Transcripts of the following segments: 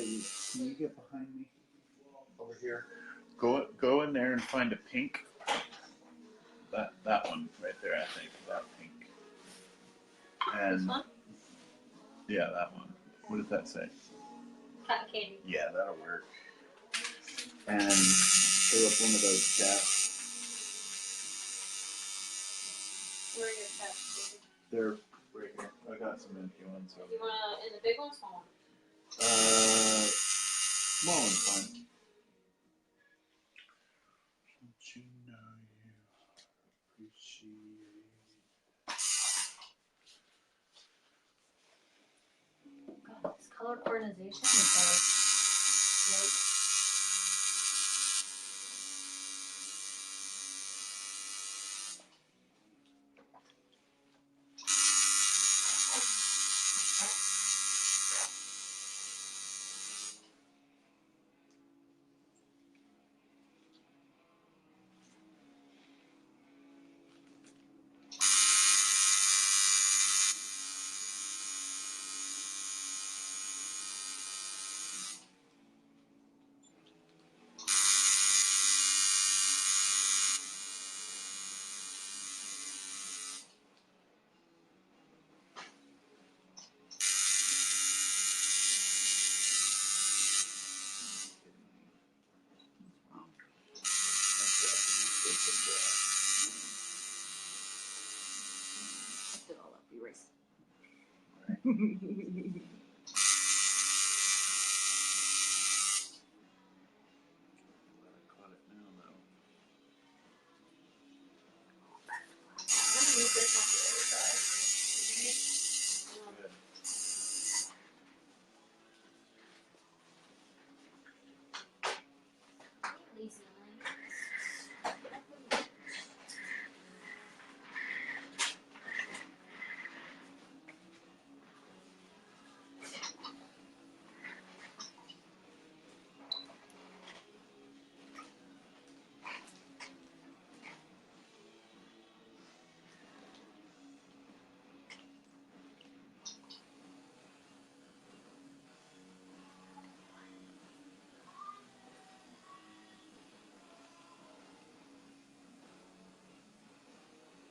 can you get behind me over here? Go in there and find a pink. That one right there, I think. That pink. And this one? Yeah, that one. What does that say? Cotton candy. Yeah, that'll work. And fill up one of those caps. Where are your caps, baby? They're right here. I got some empty ones. So. You want in the big one, small one? Small one's fine. Don't you know you appreciate? God, this color coordination is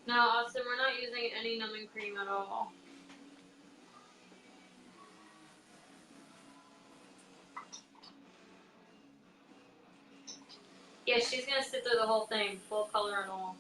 No, Austin, we're not using any numbing cream at all. Yeah, she's gonna sit through the whole thing, full color and all.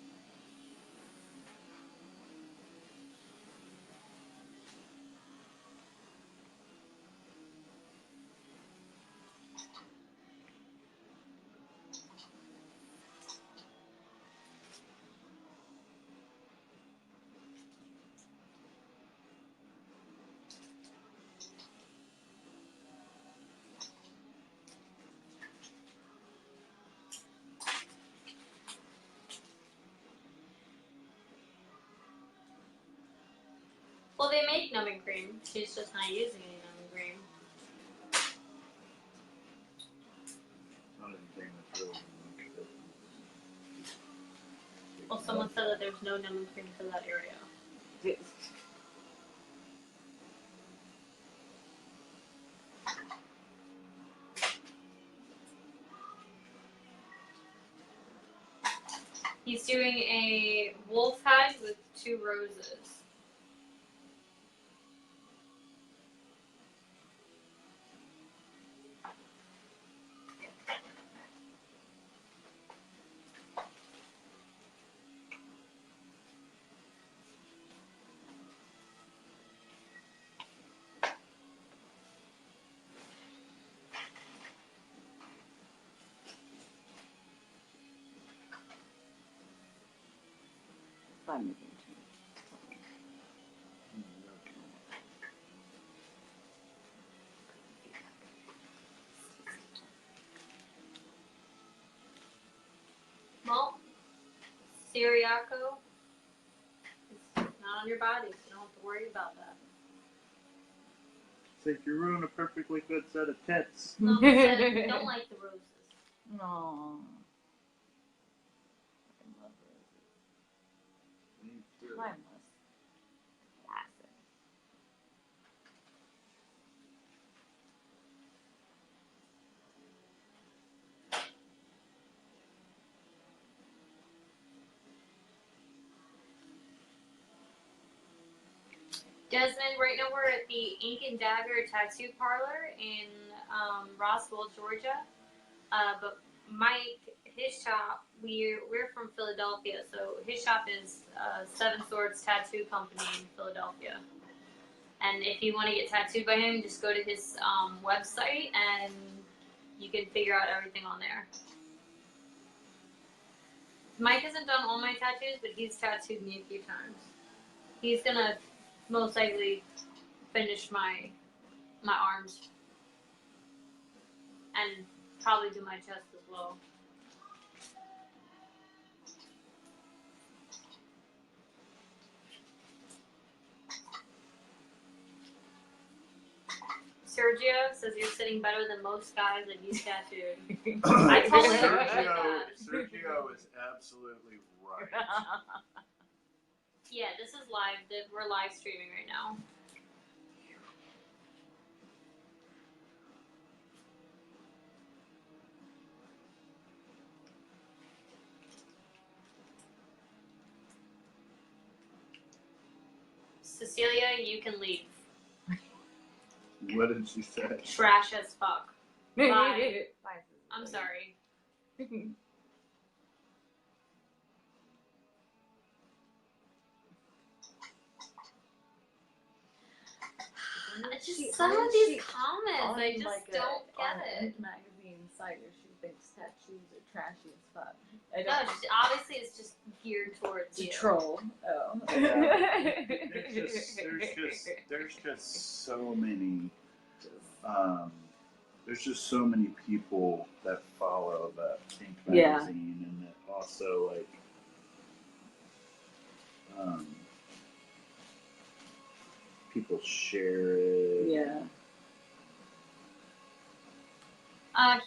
Well, they make numbing cream. She's just not using any numbing cream. Not anything that's really good. Well, someone said that there's no numbing cream for that area. He's doing a wolf hide with 2 roses. Well, Syriaco is not on your body, so you don't have to worry about that. It's like you ruined a perfectly good set of tits. No, I don't like the roses. No. I love roses. Me too. Timeless. Classic. Desmond, right now we're at the Ink and Dagger Tattoo Parlor in Roswell, Georgia. But Mike, his shop, we're from Philadelphia, so his shop is Seven Swords Tattoo Company in Philadelphia. And if you want to get tattooed by him, just go to his website and you can figure out everything on there. Mike hasn't done all my tattoos, but he's tattooed me a few times. He's gonna most likely finish my arms and probably do my chest as well. Sergio says you're sitting better than most guys that he's tattooed. I totally agree with that. Sergio is absolutely right. Yeah, this is live. We're live streaming right now. Cecilia, you can leave. What did she say? Trash as fuck. Bye. Bye. I'm sorry. Just some of these comments, I just don't get it. Magazine site where she thinks tattoos are trashy as fuck. No, obviously it's just geared towards you. Troll. Oh. There's just so many. There's just so many people that follow that Pink magazine, and that also like. People share it. Yeah.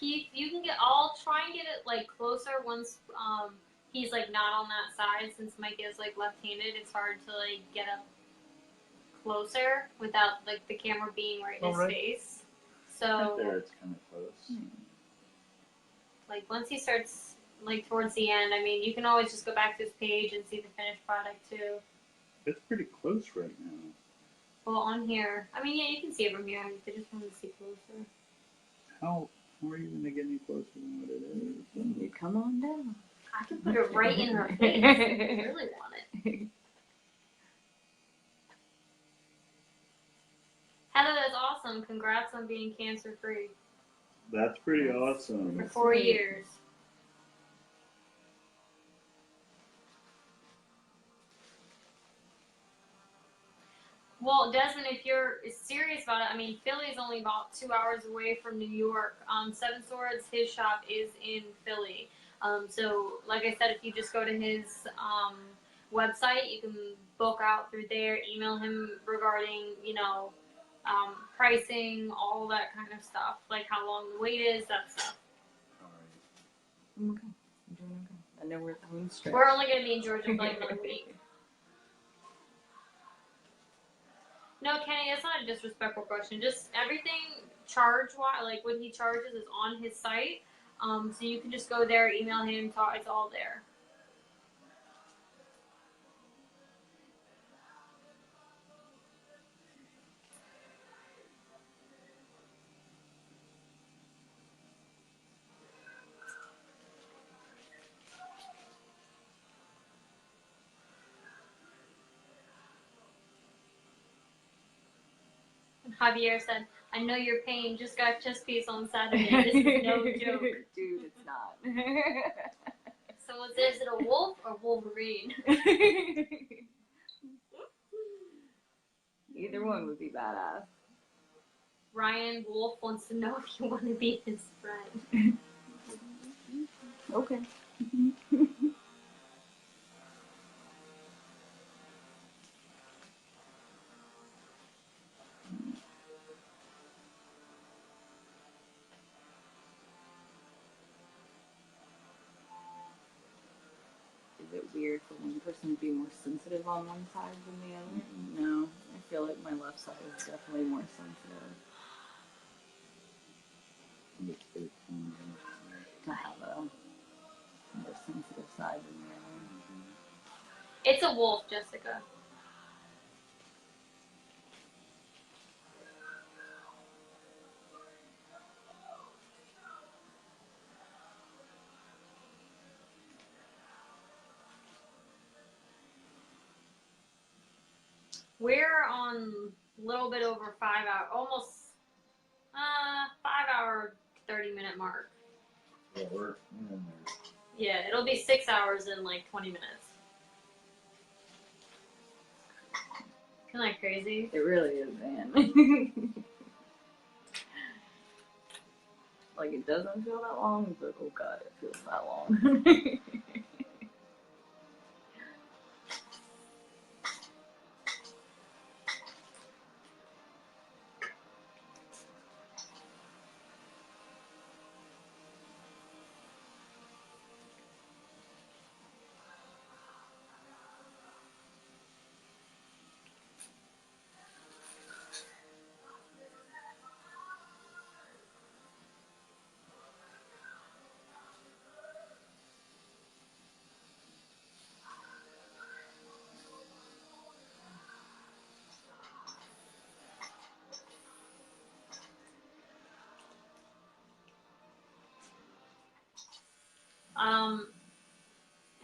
You can get. I'll try and get it like closer once he's like not on that side, since Mike is like left-handed. It's hard to like get up closer without like the camera being right in his face. So Right there, it's kind of close. Like once he starts like towards the end, I mean, you can always just go back to his page and see the finished product too. It's pretty close right now. Well, on here, I mean, yeah, you can see it from here. I just wanted to see closer. How are you going to get any closer than what it is? You come on down. I can put it right in her face. I really want it. Heather, that's awesome. Congrats on being cancer-free That's pretty awesome. for 4 years. Well, Desmond, if you're serious about it, I mean, Philly is only about 2 hours away from New York. Seven Swords, his shop is in Philly. So, like I said, if you just go to his website, you can book out through there, email him regarding, pricing, all that kind of stuff, like how long the wait is, that stuff. I'm okay. I'm doing okay. I know we're at the home stretch. We're only going to be in Georgia for like another week. No, Kenny, that's not a disrespectful question. Just everything charge-wise, like what he charges is on his site. So you can just go there, email him, talk, it's all there. Javier said, I know your pain, just got chest piece on Saturday. This is no joke. Dude, it's not. Someone says, is it a wolf or Wolverine? Either one would be badass. Ryan Wolf wants to know if you want to be his friend. Okay. Is it weird for one person to be more sensitive on one side than the other? No, I feel like my left side is definitely more sensitive. To have a more sensitive side than the other. It's a wolf, Jessica. on a little bit over 5 hours, almost 5 hour, 30-minute mark. Yeah, we're in there. Yeah, it'll be 6 hours in like 20 minutes. Isn't that crazy? It really is, man. Like, it doesn't feel that long, but oh god, it feels that long.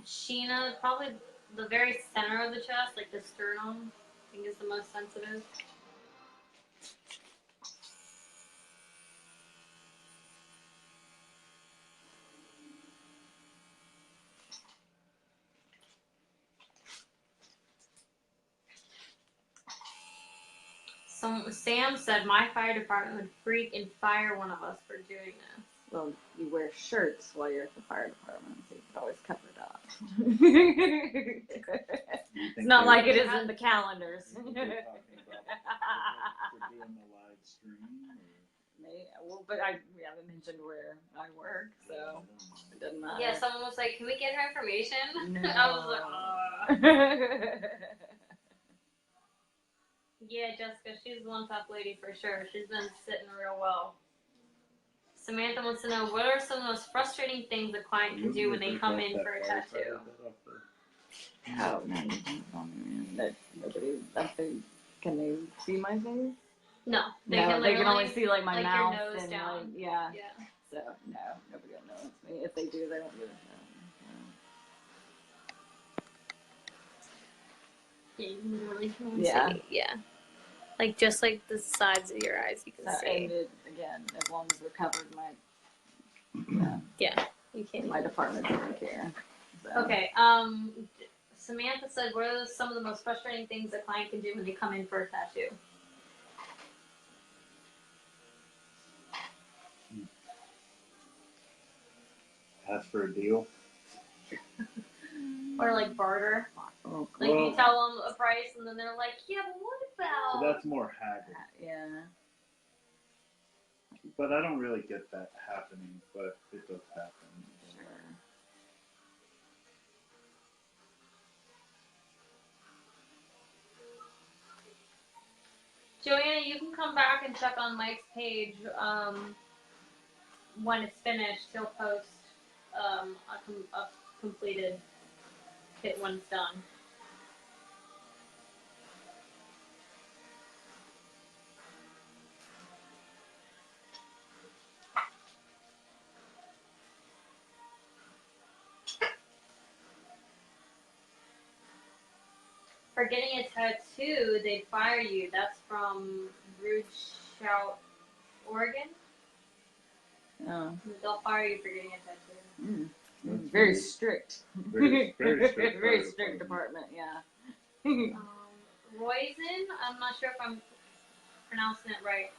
Sheena, probably the very center of the chest, like the sternum, I think is the most sensitive. Sam said my fire department would freak and fire one of us for doing this. Well, you wear shirts while you're at the fire department, so you can always cover it up. It's not like it is in the calendars. They're talking about for doing the live stream. Well, but we haven't mentioned where I work, so it doesn't matter. Yeah, someone was like, "Can we get her information?" No. I was like, Yeah, Jessica, she's one tough lady for sure. She's been sitting real well. Samantha wants to know, what are some of the most frustrating things a client can do when they come in for a tattoo? Oh, no, you don't tell me, man. That nobody, can they see my face? No, They can only see like my like mouth your nose and down. like, yeah. Yeah. So no, nobody will notice me. If they do, they don't give a shit. Yeah, you literally can Yeah. see. Yeah. Like, just like the sides of your eyes, you can So, see. and again, as long as we're covered, Yeah, you can't. my department doesn't care. So. Okay, Samantha said, what are some of the most frustrating things a client can do when they come in for a tattoo? Ask for a deal. Or like barter. Oh, Like you tell them a price and then they're like, yeah, but what So about? that's more haggard. yeah. But I don't really get that happening, but it does happen. Joanna, you can come back and check on Mike's page when it's finished. He'll post a completed kit when it's done. For getting a tattoo, they'd fire you. That's from Rougeout, Oregon. Oh. They'll fire you for getting a tattoo. Very strict. Very strict. Very strict department, yeah. Roizen, I'm not sure if I'm pronouncing it right.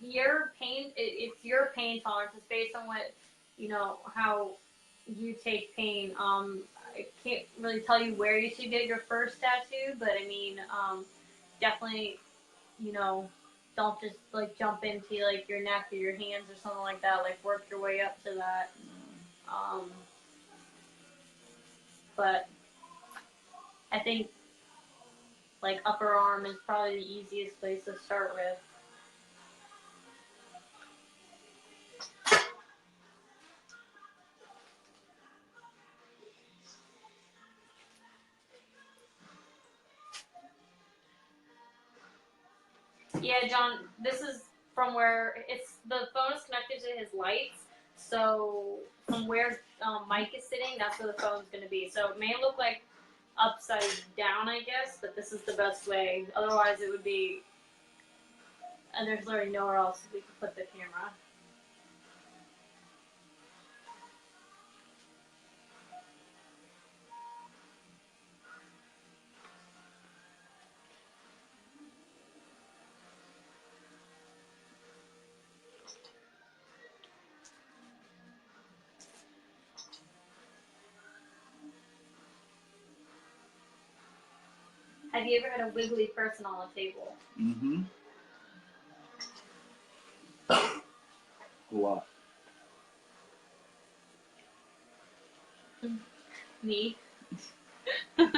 Your pain, it's your pain tolerance. It's based on what, how you take pain. I can't really tell you where you should get your first tattoo, but I mean, definitely, don't just like jump into like your neck or your hands or something like that. Like work your way up to that. But I think like upper arm is probably the easiest place to start with. Yeah, John, this is from where the phone is connected to his lights. So from where Mike is sitting, that's where the phone's going to be. So it may look like upside down, I guess, but this is the best way. Otherwise, it would be, and there's literally nowhere else we could put the camera. Have you ever had a wiggly person on the table? Mm-hmm. A lot. Me? Oh,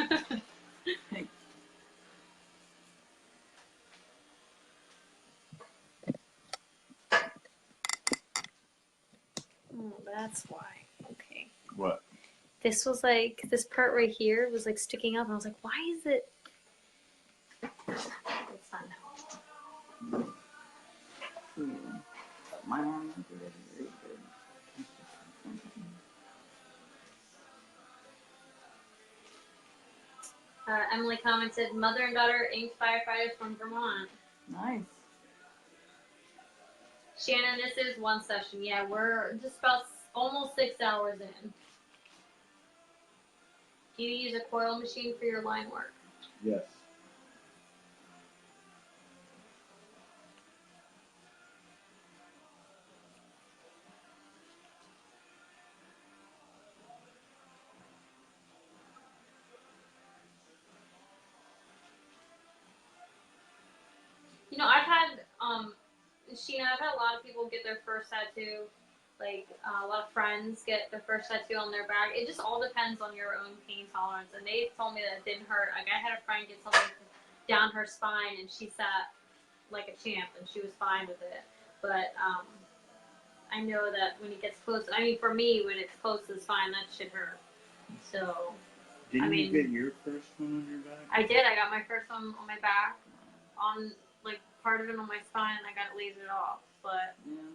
that's why. Okay. What? This was like, this part right here was like sticking up, and I was like, why is it? It's not now. My mom is very good. Emily commented, mother and daughter inked firefighters from Vermont. Nice. Shannon, this is one session. Yeah, we're just about almost 6 hours in. Do you use a coil machine for your line work? Yes. You know, I've had, Sheena, I've had a lot of people get their first tattoo. Like, a lot of friends get their first tattoo on their back. It just all depends on your own pain tolerance. And they told me that it didn't hurt. Like, I had a friend get something down her spine, and she sat like a champ, and she was fine with it. But, I know that when it gets close, I mean, for me, when it's close to the spine, that shit hurt. So, Didn't you get your first one on your back? I did. I got my first one on my back, on, like, part of it on my spine, and I got it lasered off. But Yeah.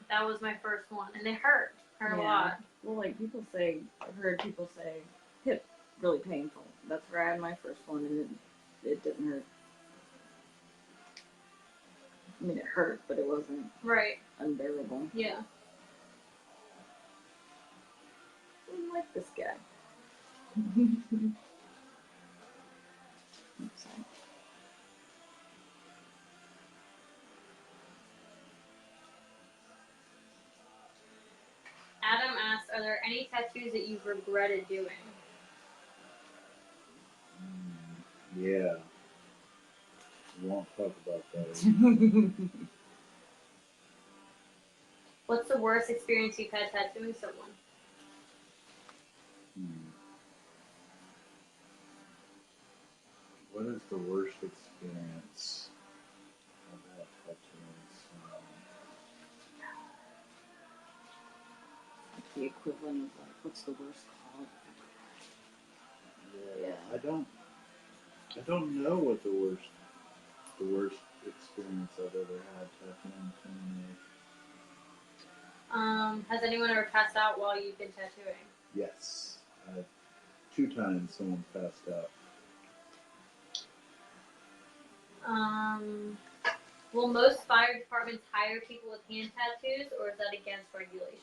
that was my first one, and it hurt. Hurt a lot. Well, like people say, I've heard people say, hip really painful. That's where I had my first one, and it didn't hurt. I mean, it hurt, but it wasn't Right. unbearable. Yeah. I like this guy. Oops, sorry. Adam asked, are there any tattoos that you've regretted doing? Yeah. We won't talk about that. What's the worst experience you've had tattooing someone? What is the worst experience I've had tattooing someone? Like the equivalent of like, what's the worst call? Yeah. I don't know what the worst experience I've ever had tattooing someone is. Has anyone ever passed out while you've been tattooing? Yes. 2 times someone passed out. Will most fire departments hire people with hand tattoos, or is that against regulations?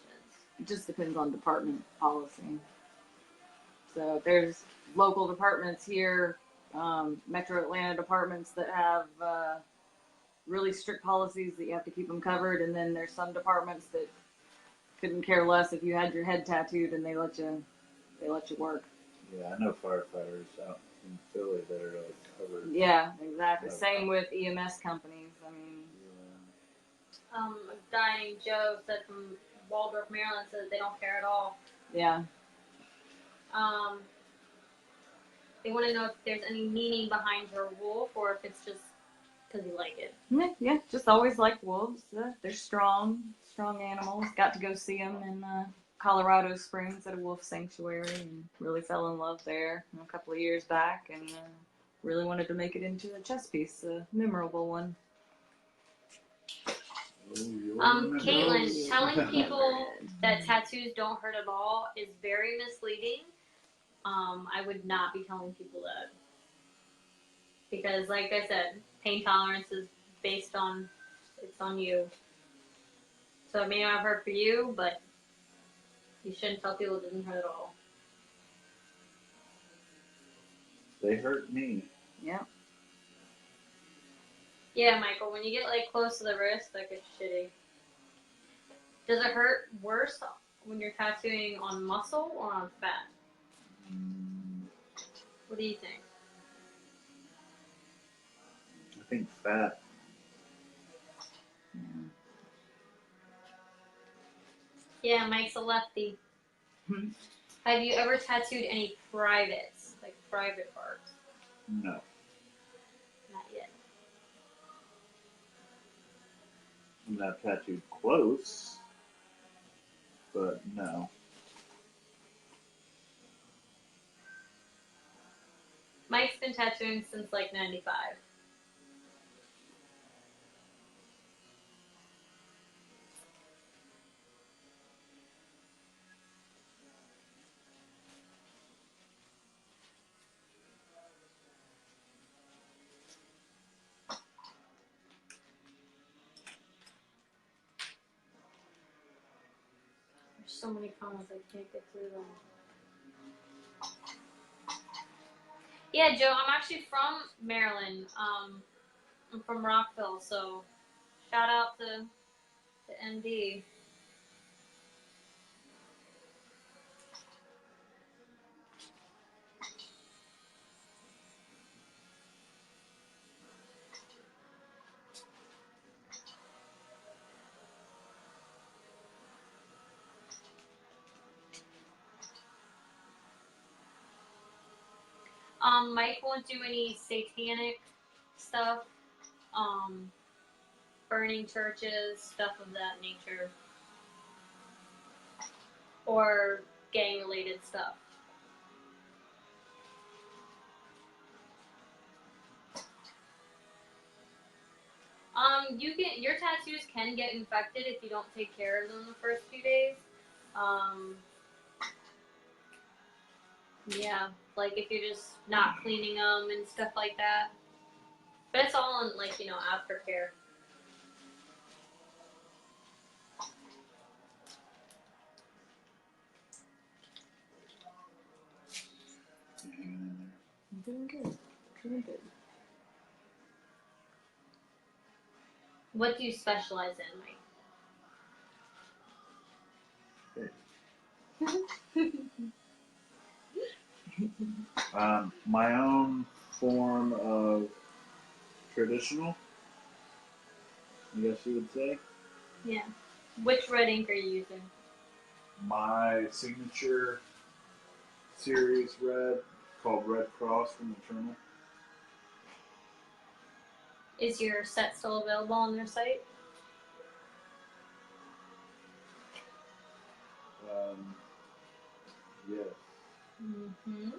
It just depends on department policy. So there's local departments here, Metro Atlanta departments that have really strict policies that you have to keep them covered, and then there's some departments that couldn't care less if you had your head tattooed and they let you work. Yeah, I know firefighters out in Philly that are like covered. Yeah, exactly. Okay. Same with EMS companies. I mean, A guy named Joe said from Waldorf, Maryland, said they don't care at all. yeah. They want to know if there's any meaning behind your wolf, or if it's just because you like it. Yeah, just always liked wolves. They're strong animals. Got to go see them in Colorado Springs at a wolf sanctuary, and really fell in love there a couple of years back, and really wanted to make it into a chess piece, a memorable one. Caitlin, telling people that tattoos don't hurt at all is very misleading. I would not be telling people that. Because, like I said, pain tolerance is based on, it's on you. So it may not hurt for you, but you shouldn't tell people it doesn't hurt at all. They hurt me. Yeah. Yeah, Michael, when you get like close to the wrist, that gets shitty. Does it hurt worse when you're tattooing on muscle or on fat? What do you think? I think fat. Yeah, Mike's a lefty. Have you ever tattooed any privates, like private parts? No. Not yet. I'm not tattooed close, but no. Mike's been tattooing since like 95. There's so many comments I can't get through them. Yeah, Joe, I'm actually from Maryland. I'm from Rockville, so shout out to MD. Mike won't do any satanic stuff, burning churches, stuff of that nature, or gang-related stuff. Your tattoos can get infected if you don't take care of them the first few days. Yeah, like if you're just not cleaning them and stuff like that. But it's all in like, aftercare. I'm doing good. Doing good. What do you specialize in, Mike? My own form of traditional, I guess you would say. Yeah. Which red ink are you using? My signature series red called Red Cross from Eternal. Is your set still available on their site? Yes. Mm-hmm.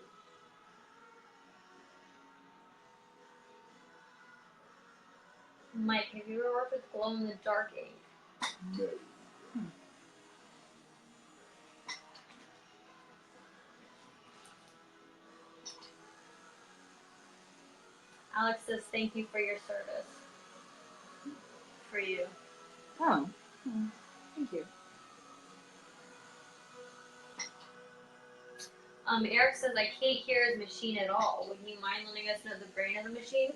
Mike, have you ever worked with glow-in-the-dark ink? No. Alex says thank you for your service. For you. Oh. Thank you. Eric says I can't hear his machine at all. Would you mind letting us know the brain of the machine?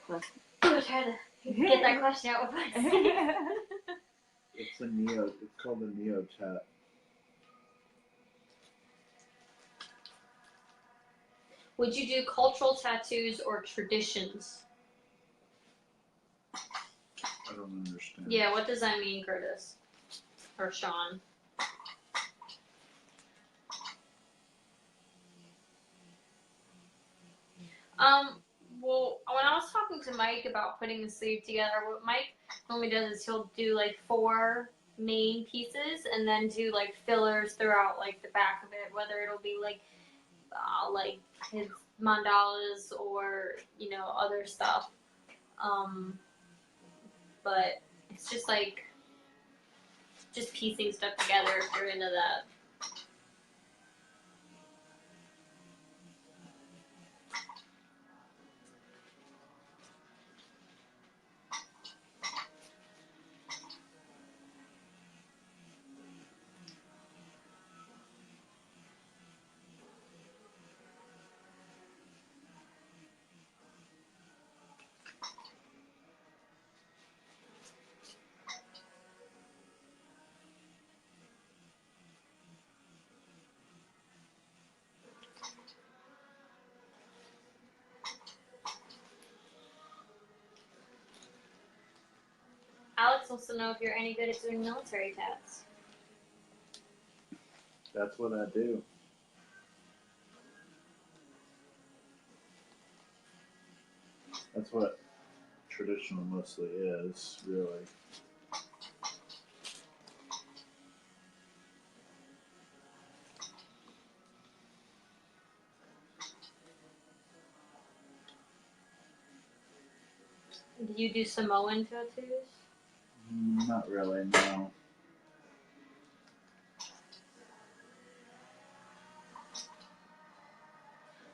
Plus. We'll try to get that question out with us. It's a Neo. It's called a Neo Chat. Would you do cultural tattoos or traditions? I don't understand. Yeah, what does that mean, Curtis? Or Sean? Well, when I was talking to Mike about putting the sleeve together, what Mike normally does is he'll do like 4 main pieces and then do like fillers throughout like the back of it, whether it'll be like his mandalas or other stuff. But it's just like piecing stuff together if you're into that. Alex wants to know if you're any good at doing military tats. That's what I do. That's what traditional mostly is, really. Do you do Samoan tattoos? Not really, no.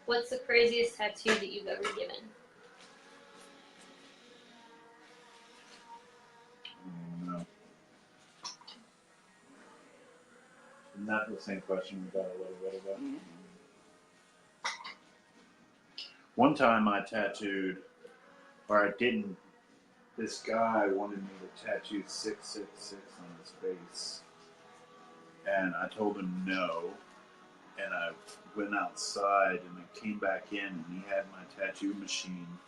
What's the craziest tattoo that you've ever given? No. Not the same question we got a little bit ago. Mm-hmm. One time I tattooed, or I didn't. This guy wanted me to tattoo 666 on his face, and I told him no. And I went outside, and I came back in, and he had my tattoo machine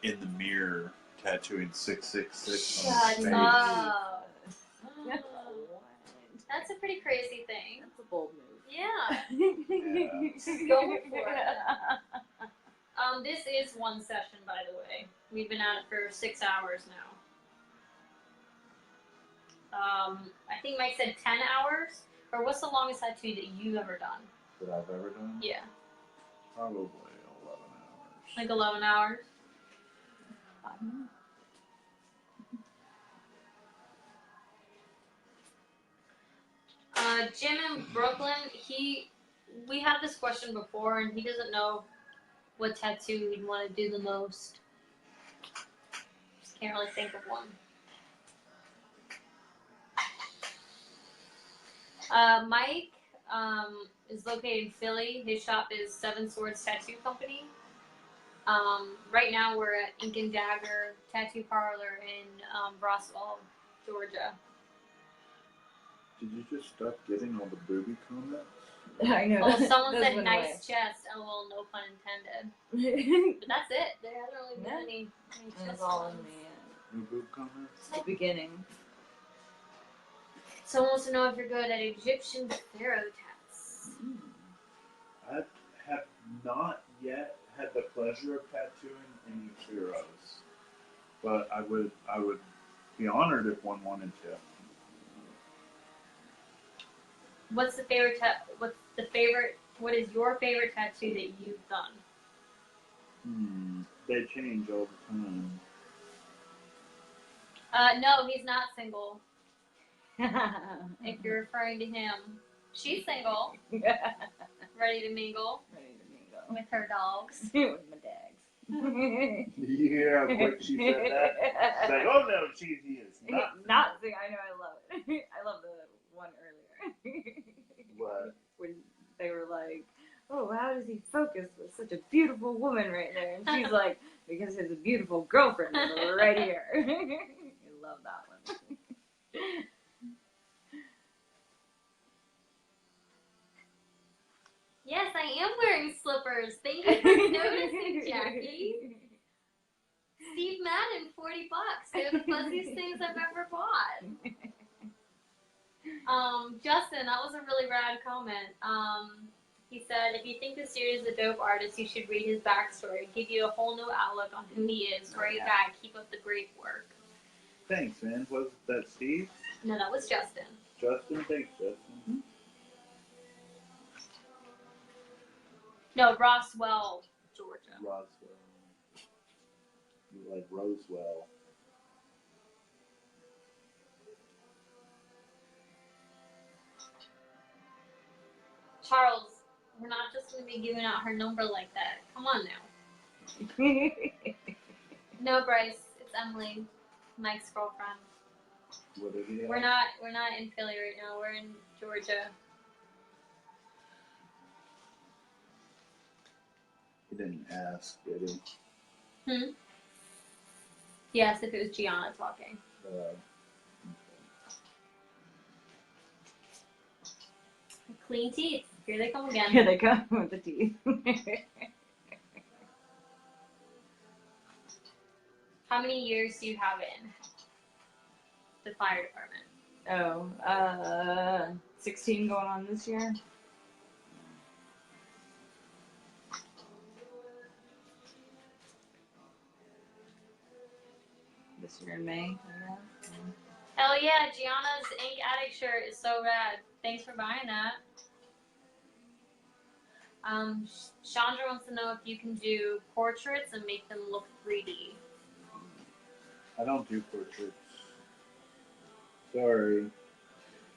in the mirror tattooing 666 on his Shut face. up. What? That's a pretty crazy thing. That's a bold move. Yeah. Yeah. Go for it. This is one session, by the way. We've been at it for 6 hours now. I think Mike said 10 hours. Or what's the longest tattoo that you've ever done? That I've ever done? Yeah. Probably 11 hours. Like 11 hours? Jim in Brooklyn, we had this question before, and he doesn't know what tattoo he'd want to do the most. Just can't really think of one. Mike is located in Philly. His shop is Seven Swords Tattoo Company. Right now we're at Ink and Dagger Tattoo Parlor in Roswell, Georgia. Did you just stop getting all the booby comments? I know. Oh, someone Those said went nice chest. LOL, no pun intended. But that's it. There hasn't really been any It was chest all in ones. No boob comments? the beginning. Someone wants to know if you're good at Egyptian pharaoh tats. I have not yet had the pleasure of tattooing any pharaohs, but I would be honored if one wanted to. What is your favorite tattoo that you've done? They change all the time. No, he's not single. If you're referring to him, she's single, ready to mingle with her dogs. With my dags. Yeah, quick she said that. It's like, oh no, he is not. Not sing. I know. I love it. I love the one earlier. What? When they were like, "Oh, how does he focus with such a beautiful woman right there?" And she's like, "Because his beautiful girlfriend is right here." I love that one. Yes, I am wearing slippers. Thank you for noticing, Jackie. Steve Madden, $40. They're the fuzziest things I've ever bought. Justin, that was a really rad comment. He said, if you think this dude is a dope artist, you should read his backstory. Give you a whole new outlook on who he is. Great guy. Keep up the great work. Thanks, man. Was that Steve? No, that was Justin. Justin? Thanks, Justin. No, Roswell, Georgia. Roswell. You like Roswell. Charles, we're not just going to be giving out her number like that. Come on now. No, Bryce, it's Emily, Mike's girlfriend. What did he have? We're not in Philly right now. We're in Georgia. He didn't ask, did he? Yes, if it was Gianna talking. Clean teeth. Here they come again. Here they come with the teeth. How many years do you have it in? the fire department. Oh, 16 going on this year. This year in May. Yeah. Hell yeah, Gianna's Ink Addict shirt is so rad. Thanks for buying that. Chandra wants to know if you can do portraits and make them look 3D. I don't do portraits. Sorry.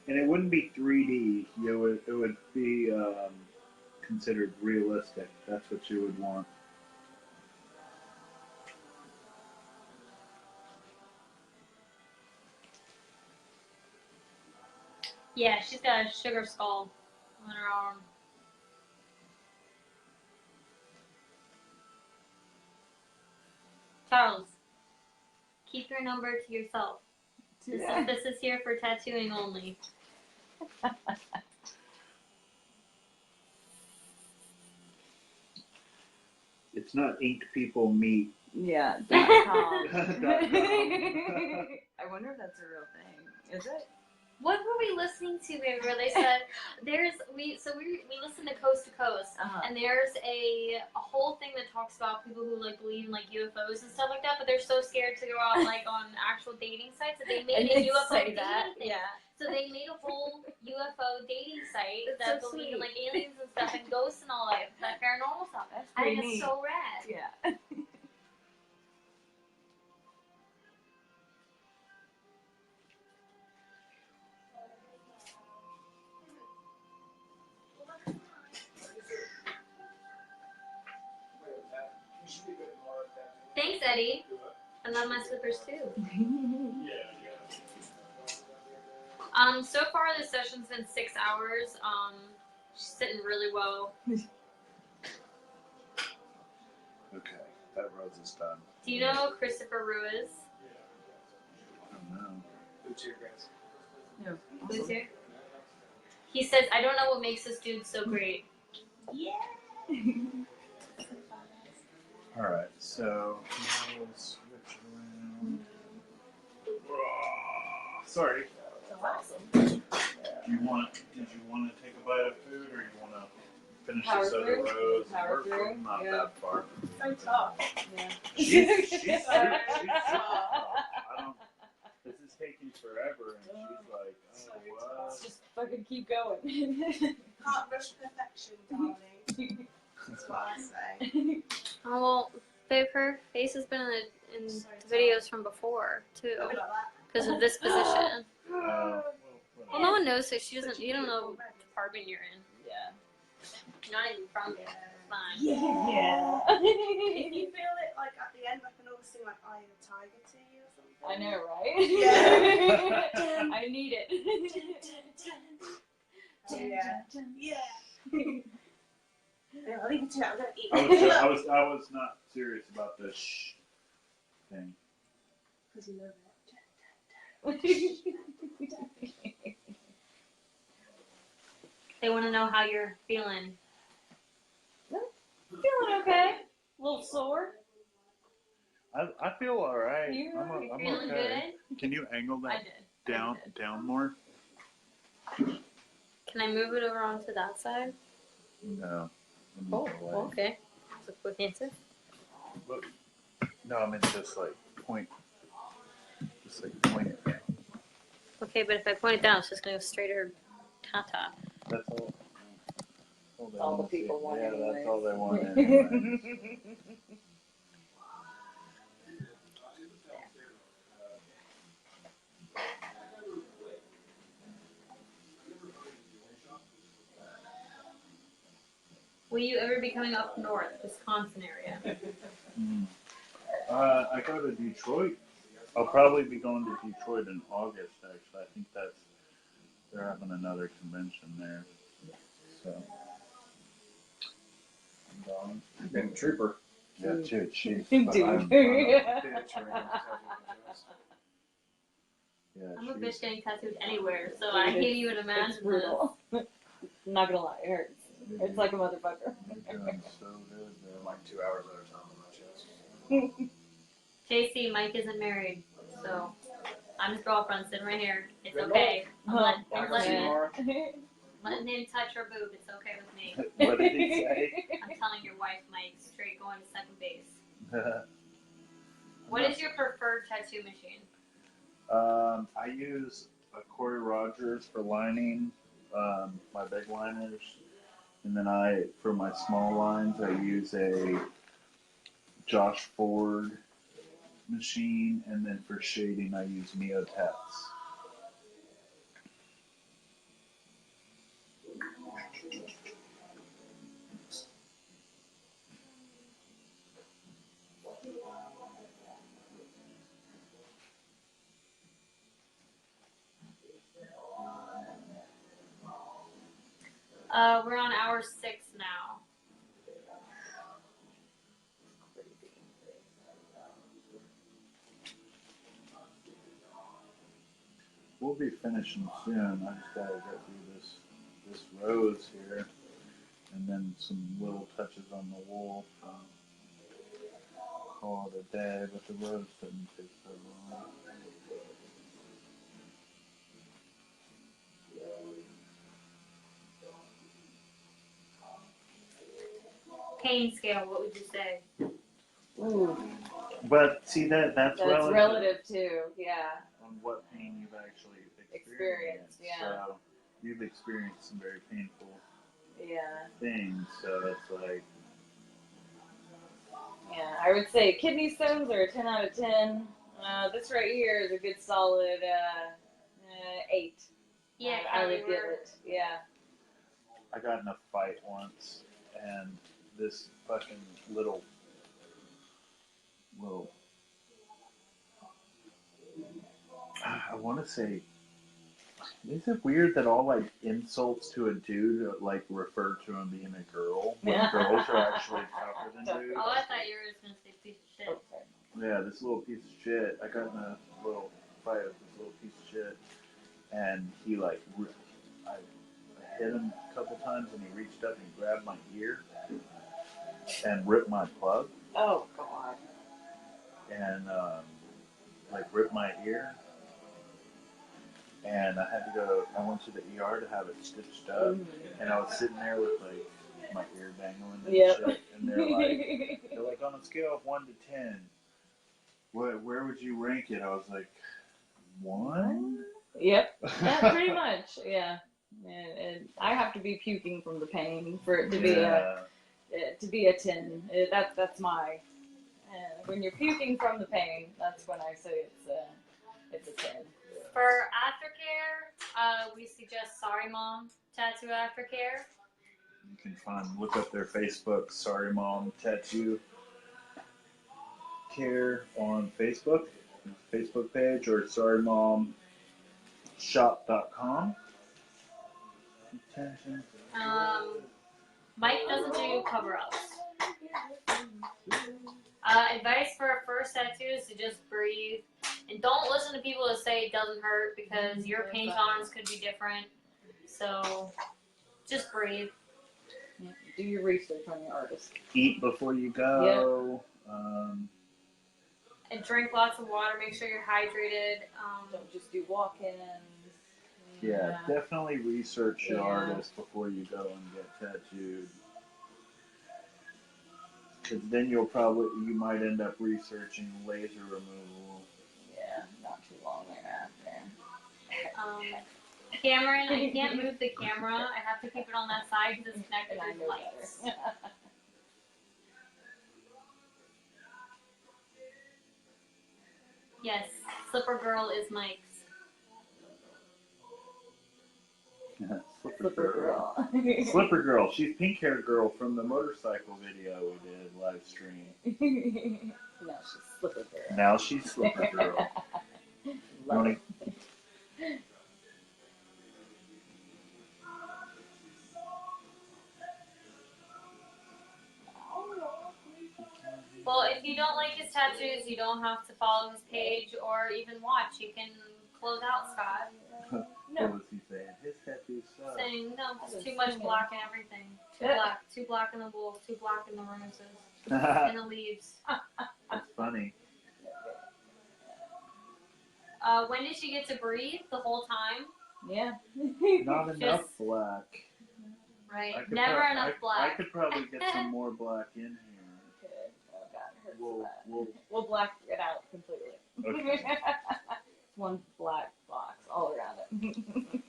And it wouldn't be 3D. It would be considered realistic. That's what you would want. Yeah, she's got a sugar skull on her arm. Charles, keep your number to yourself. This is here for tattooing only. It's not Ink People Meet. Yeah. .com. I wonder if that's a real thing. Is it? What were we listening to where they said we listen to Coast to Coast, and there's a whole thing that talks about people who like believe in like UFOs and stuff like that, but they're so scared to go out like on actual dating sites that they made a UFO dating thing. Yeah. So they made a whole UFO dating site That's that so believe in like sweet. aliens and stuff and ghosts and all that paranormal stuff. That's I pretty think neat. it's so rad. Yeah. Thanks, Eddie. I love my slippers too. So far the session's been 6 hours. She's sitting really well. Okay, that rose is done. Do you know Christopher Ruiz? I don't know. Who's here, guys? No. Who's here? He says, I don't know what makes this dude so great. Yeah. Alright, so now we'll switch around. Sorry. Awesome. Did you want to take a bite of food, or you want to finish Power this other through? rose? Power We're through? not Yeah. that far. So tough. Yeah. She's super tough. This is taking forever, and she's like, oh, what? Just fucking keep going. Can't rush perfection, darling. That's what I say. Oh, well, babe, her face has been in videos from before, too. Don't be like that. Because of this position. Well, Well, no one knows, so she doesn't, you don't know what department you're in. Yeah. You're not even from here. It's fine. Yeah. If you feel it like at the end, I can always sing like "Eye of the Tiger" to you or something. I know, right? Yeah. I need it. Yeah. Yeah. I'll leave it to it. I'm gonna eat. I was not serious about the shh thing. Because you love it. They want to know how you're feeling. Feeling okay. A little sore. I feel alright. You I'm Feeling okay. Can you angle good? I that did. down more? Can I move it over onto that side? No. Oh, okay. That's a quick answer. No, I mean just like point. Just like point it. Okay, but if I point it down, it's just going to go straight to her tata. That's all. That's all the people want Yeah, anyway. that's all they want anyway. Will you ever be coming up north, Wisconsin area? I go to Detroit. I'll probably be going to Detroit in August, actually. I think they're having another convention there. So. You've been a trooper. Yeah, dude, she's. Dude. Yeah, I'm a she's- bitch getting tattooed anywhere, so I can't even imagine It's brutal. I'm not gonna lie, it hurts. It's like a motherfucker. You're doing so good, man. Like 2 hours at a time on my chest. this. JC, Mike isn't married, so I'm his girlfriend sitting right here. It's okay. I'm letting him touch her boob. It's okay with me. What did he say? I'm telling your wife, Mike, straight going to second base. What is your preferred tattoo machine? I use a Corey Rogers for lining my big liners, and then for my small lines, I use a Josh Ford machine, and then for shading, I use Mio Tats. We're on hour 6 now. We'll be finishing soon. I just gotta get through this rose here, and then some little touches on the wool. Call it a day, but the rose didn't take so long. Pain scale, what would you say? Ooh, But see that's relative too. Yeah. On what pain you've actually Experienced, yeah. So you've experienced some very painful things. So it's like. Yeah, I would say kidney stones are a 10 out of 10. This right here is a good solid 8. Yeah, I would give it. Yeah. I got in a fight once, and this fucking little. I want to say. Is it weird that all like insults to a dude like refer to him being a girl when girls are actually tougher than dudes? Oh, I thought you were just gonna say piece of shit. Yeah, this little piece of shit. I got in a little fight with this little piece of shit, and he like I hit him a couple times, and he reached up and grabbed my ear and ripped my plug. Oh God. And like ripped my ear. And I had to go. I went to the ER to have it stitched up, and I was sitting there with like my ear dangling and shit. And they're like on a scale of 1 to 10, where would you rank it? I was like 1. Yep. Yeah, pretty much. Yeah. And I have to be puking from the pain for it to be a 10. That's my. When you're puking from the pain, that's when I say it's a 10. For aftercare, we suggest Sorry Mom Tattoo Aftercare. You can look up their Facebook, Sorry Mom Tattoo Care on Facebook page, or sorrymomshop.com. Mike doesn't do cover-ups. Advice for a first tattoo is to just breathe. And don't listen to people that say it doesn't hurt, because your pain tolerance could be different. So just breathe. Yeah, do your research on your artist. Eat before you go. And drink lots of water. Make sure you're hydrated. Don't just do walk-ins. Yeah, definitely research your artist before you go and get tattooed. Because then you might end up researching laser removal. Yeah, not too long thereafter. Cameron, I can't move the camera. I have to keep it on that side because it's connected with lights. Yes, Slipper Girl is Mike's. Slipper Girl. Slipper Girl. She's pink hair girl from the motorcycle video we did live stream. Now she's Slipper Girl. Now she's Slipper Girl. Well, if you don't like his tattoos, you don't have to follow his page or even watch. You can close out, Scott. No. What was he saying? His tattoos suck. Saying, no, there's too much black in everything. Too black in the wool, too black in the roses, and the leaves. That's funny. When did she get to breathe? The whole time? Yeah. Not enough Just- black. Right. I could Never prob- enough I black. could probably get some more black in here. Okay. Oh God, it hurts We'll- so bad. we'll- We'll black it out completely. Okay. One black box all around it.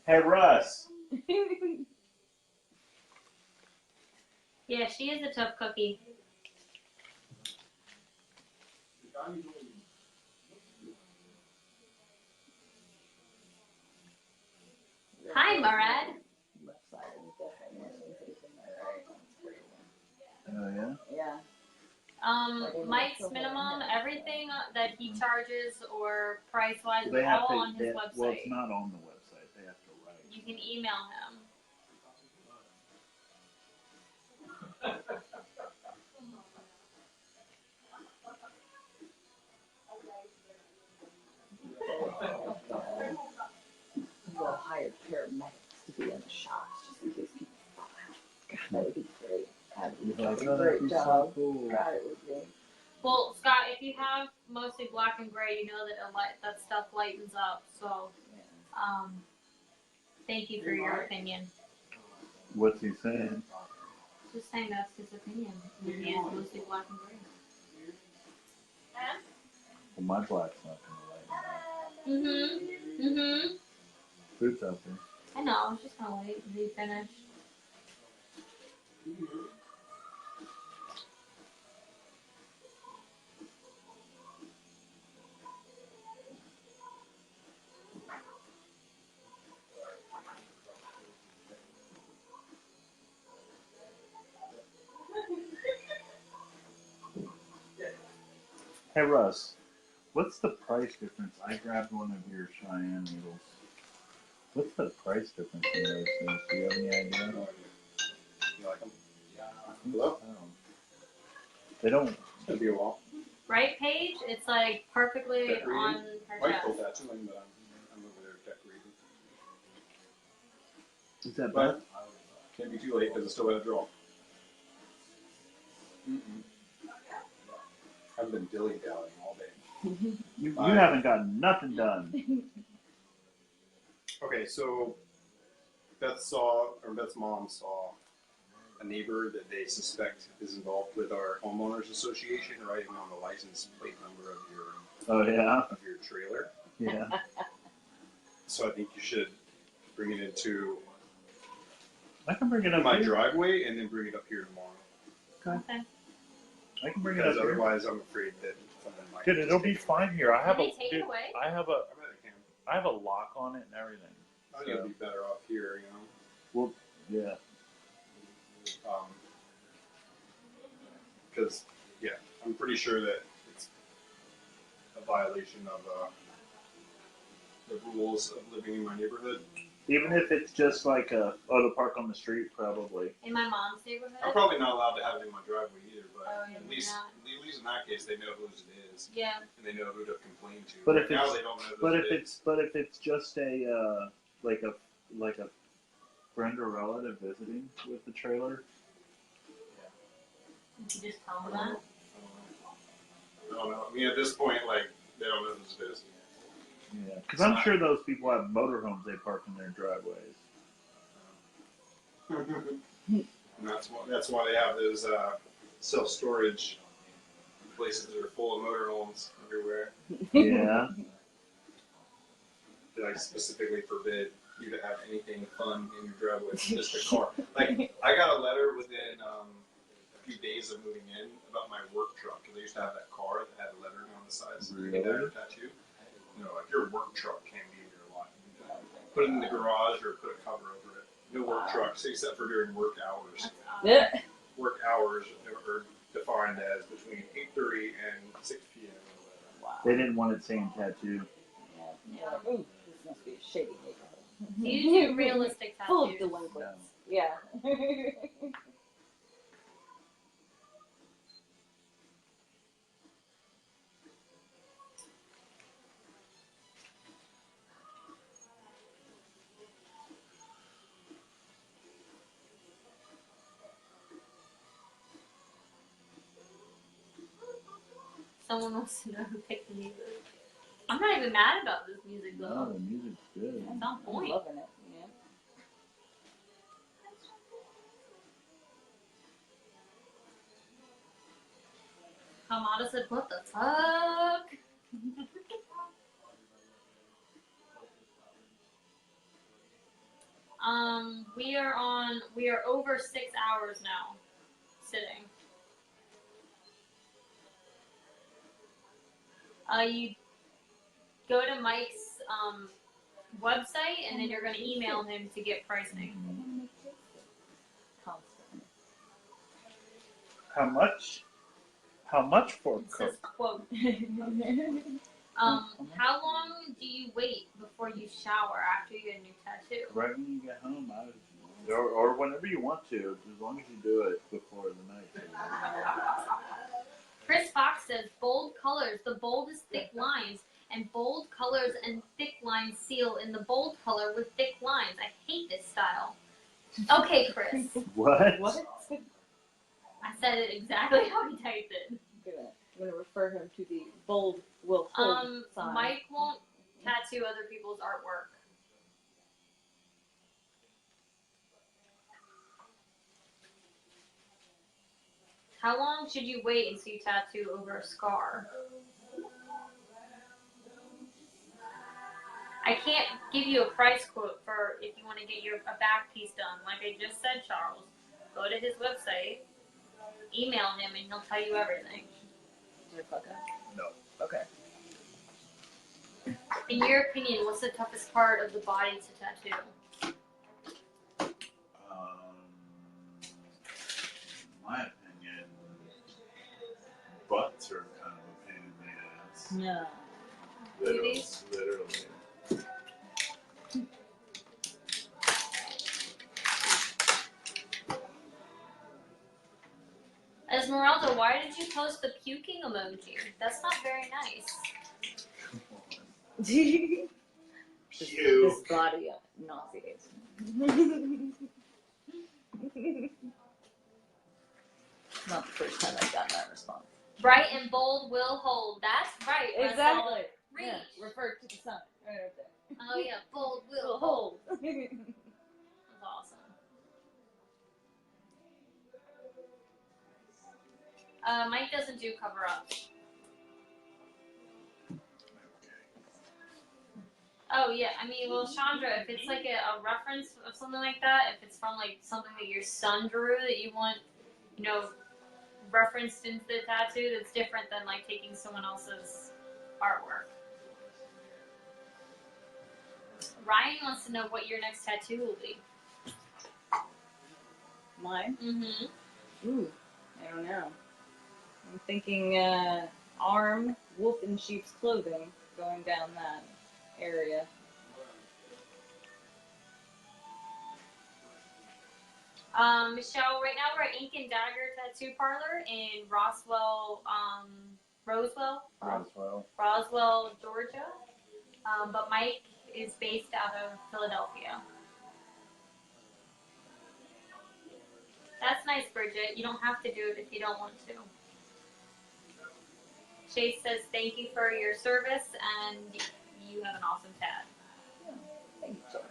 Hey, Russ. Yeah, she is a tough cookie. Hi, Murad. Left side is definitely missing facing my right. That's crazy. Oh, yeah? Yeah. Mike's minimum, everything that he charges or price-wise is They have all to, on his well, website. it's not on the website. They have to write. You can email him. We'll hire paramedics to be in the shops just in case people fall out. God, that would be great. That would be a That'd great be job. so cool. God, it would be. Well, Scott, if you have mostly black and gray, you know that stuff lightens up. So, thank you for your opinion. What's he saying? Just saying that's his opinion. He is mostly black and gray. Well, my black's not going to light. Food's out there. I know. I was just gonna wait until you finish. Hey, Russ. What's the price difference? I grabbed one of your Cheyenne noodles. What's the price difference in those things? Do you have any idea? You like them? Hello? They don't. It'll be a while. Right, Paige? It's like perfectly Decorating? on her Might chest. pull tattooing, but I'm over there decorating. Is that But bad? can't be too late because it's still got to draw. I've been dilly-dallying all day. You haven't gotten nothing done. Okay, so Beth's mom saw a neighbor that they suspect is involved with our homeowners association writing on the license plate number Oh, yeah? of your trailer. Yeah. So I think you should bring it into I can bring it up my here. driveway and then bring it up here tomorrow. Okay. I can bring it Because up here. otherwise, I'm afraid that someone might. Dude, it'll be fine here. I have Can a they take dude, it away? I have a I bet it can. I have a lock on it and everything. I think it'd be better off here, you know. Well, yeah. Because I'm pretty sure that it's a violation of the rules of living in my neighborhood. Even if it's just like a to park on the street, probably. In my mom's neighborhood? I'm probably not allowed to have it in my driveway either, but Oh, yeah, at least in that case, they know whose it is Yeah. and they know who to complain to. But Right if now, it's- they don't know who it is. But if it's just a like a friend or relative visiting with the trailer, Did you just tell them that? I don't know. I mean, at this point, like they don't know whose it is. yeah, because I'm sure those people have motorhomes they park in their driveways. And that's why they have those self-storage places that are full of motorhomes everywhere. Yeah. They like specifically forbid you to have anything fun in your driveway, just a car. Like I got a letter within a few days of moving in about my work truck because I used to have that car that had a lettering on the side, so you can have a tattoo. You know, like your work truck can't be in your lot. Put it in the garage or put a cover over it. No work trucks except for during work hours. Yeah. Work hours are defined as between 8:30 and 6 p.m. Wow. They didn't want it saying tattoo. Yeah. Ooh, this must be a shady neighborhood. Do you do realistic Full of tattoos? delinquents. Yeah. Someone wants to know who picked the neighbor. I'm not even mad about this music No, though. the music's good. It's on I'm point. loving it. Yeah. Hamada said, "What the fuck?" We are over 6 hours now sitting. You go to Mike's website and then you're going to email him to get pricing. Constantly. How much? How much for It says, Coke? quote, how long do you wait before you shower after you get a new tattoo? Right when you get home, or whenever you want to, as long as you do it before the night. Chris Fox says, bold colors, the boldest thick lines, and bold colors and thick lines seal in the bold color with thick lines. I hate this style. Okay, Chris. What? What? I said it exactly how he typed it. I'm gonna refer him to the bold will hold sign. Mike won't tattoo other people's artwork. How long should you wait until you tattoo over a scar? I can't give you a price quote for if you want to get a back piece done. Like I just said, Charles, go to his website, email him, and he'll tell you everything. Did I fuck up? No. Okay. In your opinion, what's the toughest part of the body to tattoo? My opinion, butts are kind of a pain in the ass. No. Literally. Esmeralda, why did you post the puking emoji? That's not very nice. This body nauseates me. Not the first time I've gotten that response. Bright and bold will hold. That's right. Exactly. Reach. Yeah. Refer to the sign right up there. Oh yeah, bold will Will hold. hold. That's awesome. Mike doesn't do cover-ups. Oh yeah, I mean, well, Chandra, if it's like a reference of something like that, if it's from like something that your son drew that you want, referenced into the tattoo, that's different than like taking someone else's artwork. Ryan wants to know what your next tattoo will be. Mine? Mm-hmm. Ooh, I don't know. I'm thinking arm, wolf in sheep's clothing, going down that area. Michelle, right now we're at Ink and Dagger Tattoo Parlor in Roswell, Georgia. But Mike is based out of Philadelphia. That's nice, Bridget. You don't have to do it if you don't want to. Chase says thank you for your service and you have an awesome tat. Yeah, thank you, Chase.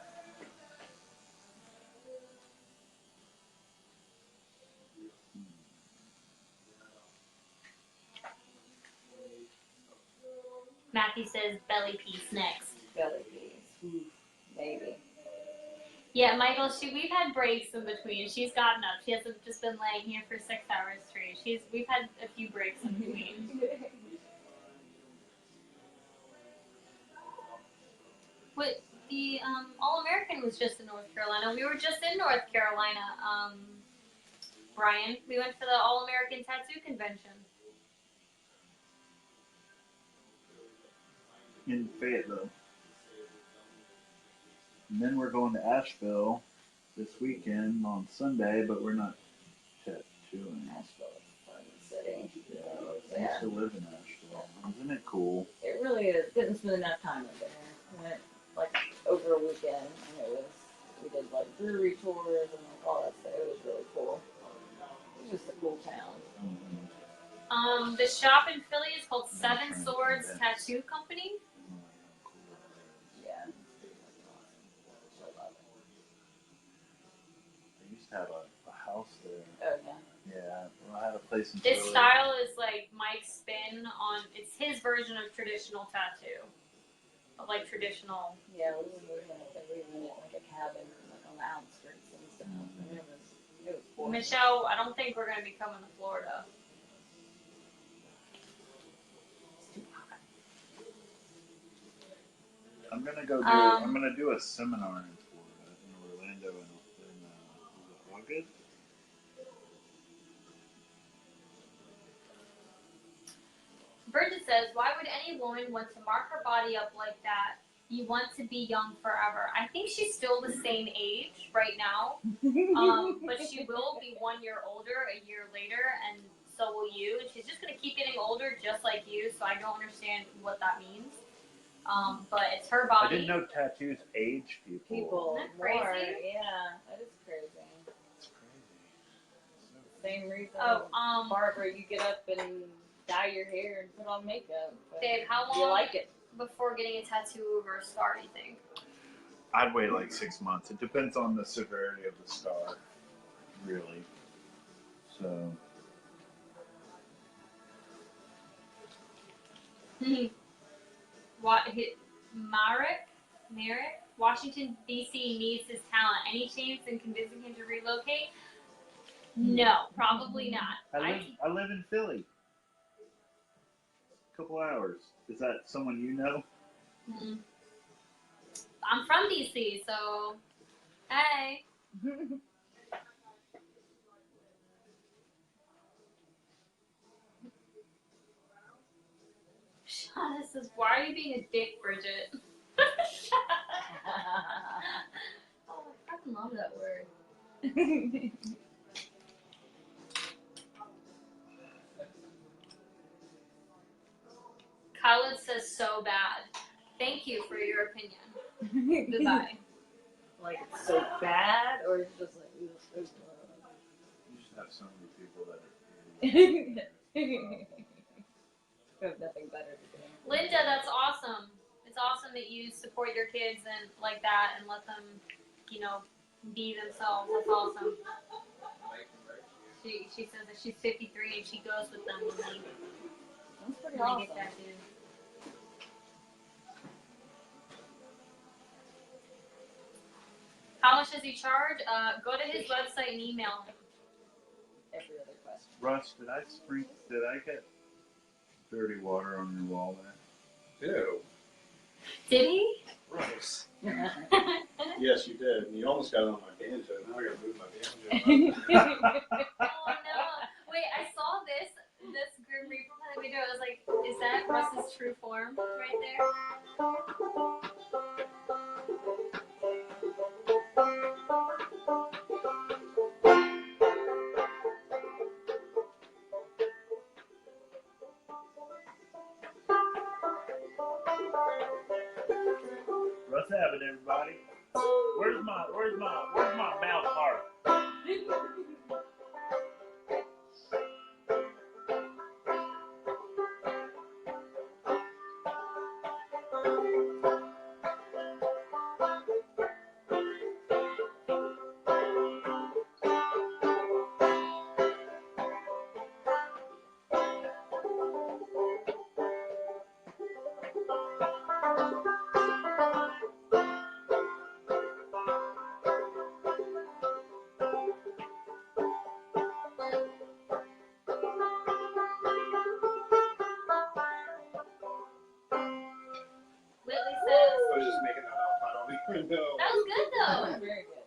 Matthew says belly piece next. Belly piece. Ooh, maybe. Yeah, Michael, we've had breaks in between. She's gotten up. She hasn't just been laying here for 6 hours straight. We've had a few breaks in between. What the All-American was just in North Carolina. We were just in North Carolina, Brian. We went for the All-American Tattoo Convention. In Fayetteville. And then we're going to Asheville this weekend on Sunday, but we're not tattooing. Asheville is a fun city. Yeah, I used to live in Asheville. Isn't it cool? It really is. Didn't spend enough time over there. Went like over a weekend, and we did like brewery tours and like all that stuff. It was really cool. It was just a cool town. The shop in Philly is called Seven Swords Tattoo Company. used to have a house there. Oh yeah. Yeah, well, I had a place in This Philly. style is like Mike's spin on. It's his version of traditional tattoo, of like traditional. Yeah, we were living in like a cabin, like on the outskirts and stuff. And it was gorgeous. Michelle, I don't think we're gonna be coming to Florida. It's too hot. I'm gonna do a seminar in Florida, in Orlando, in August. Bridget says, "Why would any woman want to mark her body up like that? You want to be young forever." I think she's still the same age right now, but she will be 1 year older a year later, and so will you. And she's just gonna keep getting older, just like you. So I don't understand what that means. But it's her body. I didn't know tattoos age people. People Isn't that more, crazy? yeah, that is crazy. It's crazy. Same reason. Oh, Barbara, you get up and dye your hair and put on makeup. But Dave, how do you long like it? before getting a tattoo or a scar do you think? I'd wait like 6 months. It depends on the severity of the scar, really. So. What hit Merrick, Washington D.C. needs his talent. Any chance in convincing him to relocate? No, probably not. I live in Philly. A couple hours. Is that someone you know? Mm-mm. I'm from D.C., so hey. Shauna says, "Why are you being a dick, Bridget?" Oh, I fucking love that word. Khaled says, "So bad. Thank you for your opinion. Goodbye." Like it's so bad, or it's just like You just have so many people that are. we have nothing better to do. Linda, that's awesome. It's awesome that you support your kids and like that and let them, be themselves. That's awesome. She says that she's 53 and she goes with them when That's pretty they awesome. get tattoos. How much does he charge? Go to his website and email him. Every other question. Russ, did I get dirty water on your wall there? Ew. Did he? Gross. Yes, you did. And you almost got it on my banjo. Now I gotta move my banjo. Oh no! Wait, I saw this Grim Reaper kind of video. I was like, is that Russ's true form right there? Russ have it, everybody. Where's my mouth part? Whitley says, I was just making that up. I don't even know. that was good though. Very good.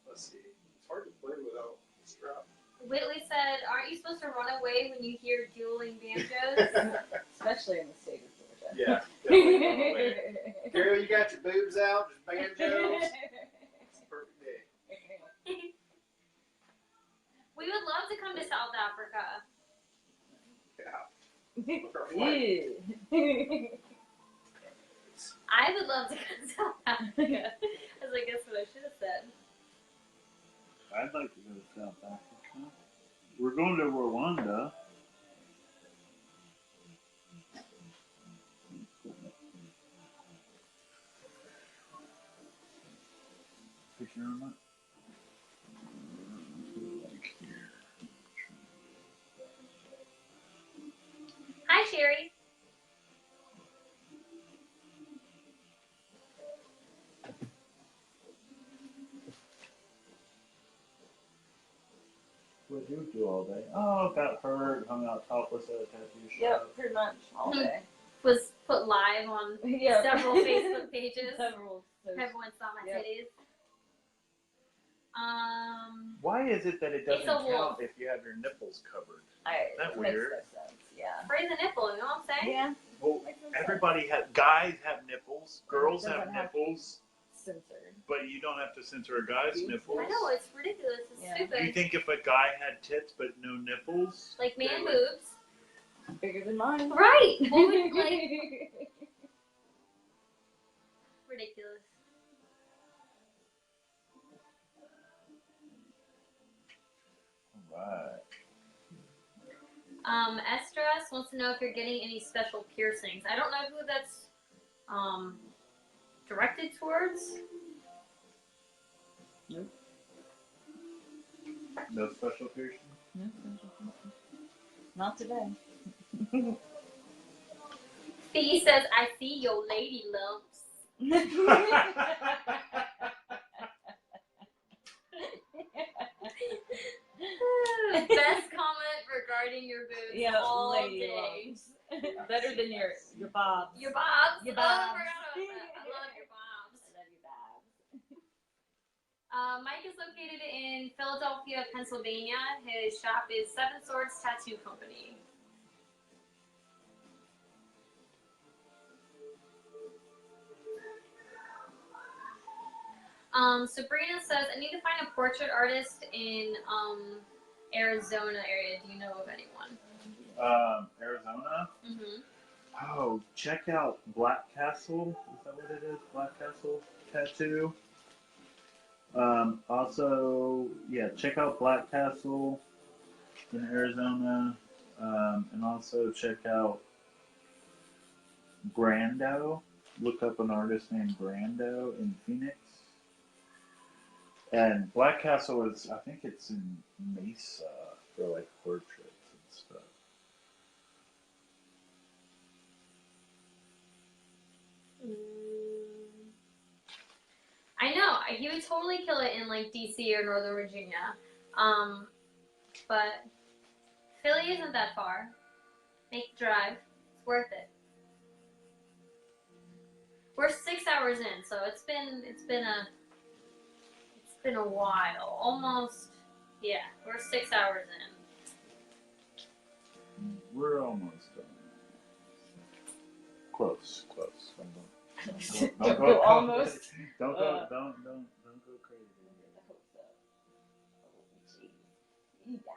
Let's see. It's hard to play without the strap. Whitley said, "Aren't you supposed to run away when you hear dueling banjos?" Especially in the state of Georgia. Yeah. Definitely. Girl, you got your boobs out, just banjos. It's the perfect day. We would love to come to South Africa. Yeah. Look our flight. I would love to go to South Africa. I was like, that's what I should have said. I'd like to go to South Africa. We're going to Rwanda. Picture of it. Hi, Sherry. What did you do all day? Oh, got hurt, hung out topless at a tattoo shop. Yep, pretty much all day. Was put live on Yep. several Facebook pages. Several. Everyone saw my Yep. titties. Why is it that it doesn't It's a wolf. count if you have your nipples covered? That Makes weird? no sense. Yeah. Raise the nipple, you know what I'm saying? Yeah. Well, Makes no sense. everybody has. Guys have nipples. Girls Doesn't have have- nipples. Censored. But you don't have to censor a guy's I nipples. I know, it's ridiculous. It's Yeah. stupid. You think if a guy had tits but no nipples? Like man they would- boobs. Bigger than mine. Right. What would, like, ridiculous. Alright. Estras wants to know if you're getting any special piercings. I don't know who that's directed towards. No special piercing? Not today. Fee says, I see your lady lumps. Best comment regarding your boobs Yeah, all lady day. lumps. Better than your bobs. Your bobs. Your Oh, I bobs. forgot about that. I love your bobs. I love your bobs. Mike is located in Philadelphia, Pennsylvania. His shop is Seven Swords Tattoo Company. Sabrina says, I need to find a portrait artist in Arizona area. Do you know of anyone? Arizona? Mm-hmm. Oh, check out Black Castle. Is that what it is? Black Castle Tattoo. Also, yeah, check out Black Castle in Arizona. And also check out Brando. Look up an artist named Brando in Phoenix. And Black Castle is, I think it's in Mesa for like portraits and stuff. I know he would totally kill it in like DC or Northern Virginia, but Philly isn't that far. Make the drive; it's worth it. We're 6 hours in, so it's been a while. Almost, yeah. We're 6 hours in. We're almost done. Close. Don't go almost. Don't go crazy. I hope so. Oh, geez. Yeah.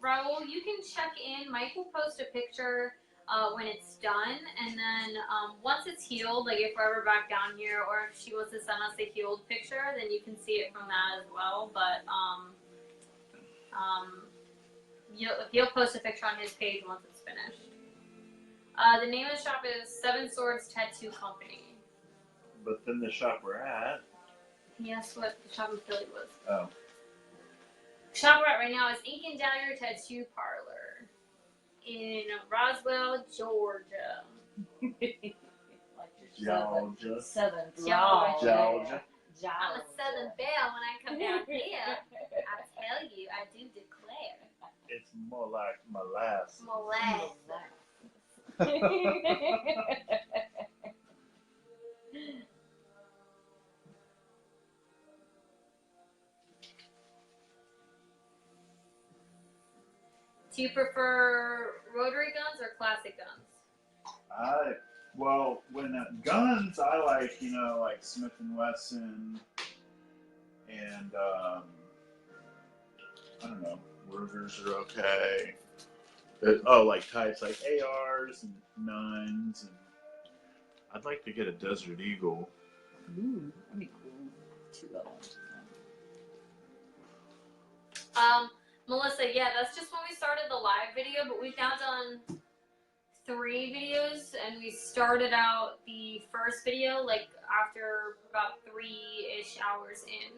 Raul, you can check in. Mike will post a picture when it's done, and then once it's healed, like if we're ever back down here, or if she wants to send us a healed picture, then you can see it from that as well. But he'll post a picture on his page once it's finished. The name of the shop is Seven Swords Tattoo Company. But then the shop we're at. Yes, what the shop in Philly was. Oh. The shop we're at right now is Ink and Dagger Tattoo Parlor in Roswell, Georgia. Like Georgia. your southern Georgia. Georgia. I'm a Southern Belle when I come down here. I tell you, I do declare. It's more like molasses. Molasses. Do you prefer rotary guns or classic guns? When guns, I like, like Smith & Wesson and, I don't know, Rugers are okay. Like types like ARs and 9s. And I'd like to get a Desert Eagle. Ooh, that'd be cool. 2 of them. Melissa, yeah, that's just when we started the live video, but we've now done 3 videos, and we started out the first video like after about 3-ish hours in.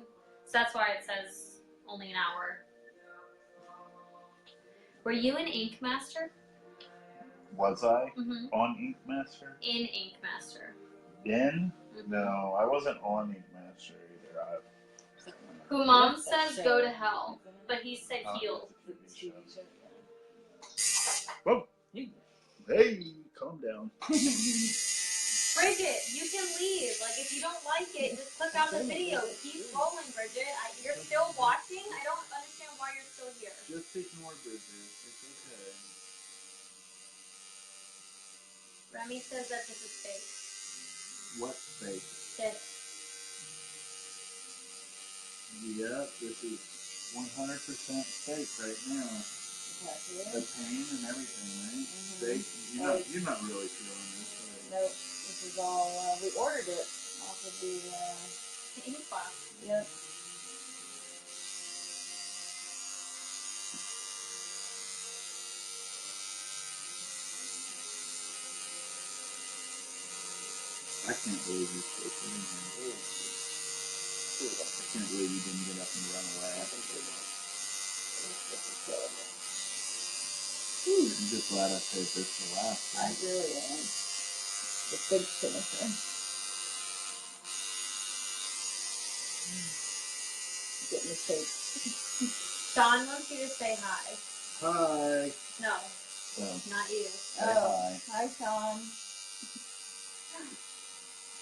So that's why it says only an hour. Were you an Ink Master? Was I Mm-hmm. on Ink Master? In Ink Master. Then? Mm-hmm. No, I wasn't on Ink Master either. Who Mom says go to hell, but he said heal. Whoa! Hey, calm down. Bridget, you can leave. Like, if you don't like it, just click out the video. Keep rolling, Bridget. You're still watching? I don't understand why you're still here. Just ignore Bridget. It's okay. Remy says that this is fake. What fake? This. Yeah, this is 100% fake right now. The pain and everything, right? Fake. You're not really feeling this, right? Nope. This is all, we ordered it off of the, Ink box. yep. I can't believe you're still sitting here. I can't believe you didn't get up and run away. I'm just glad I saved this for last. I really am. The big finisher. Getting the shake. Sean wants you to say hi. Hi. No, Oh, not you. say hi. Hi, Sean.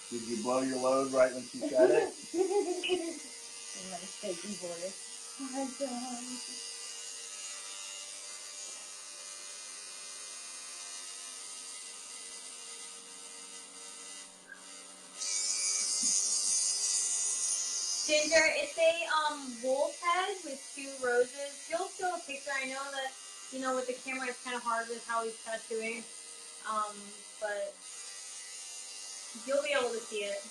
Did you blow your load right when she said it? In my shaky voice. Hi, Sean. Ginger, it's a wolf head with 2 roses. He'll show a picture. I know that, with the camera it's kind of hard with how he's tattooing. But you'll be able to see it.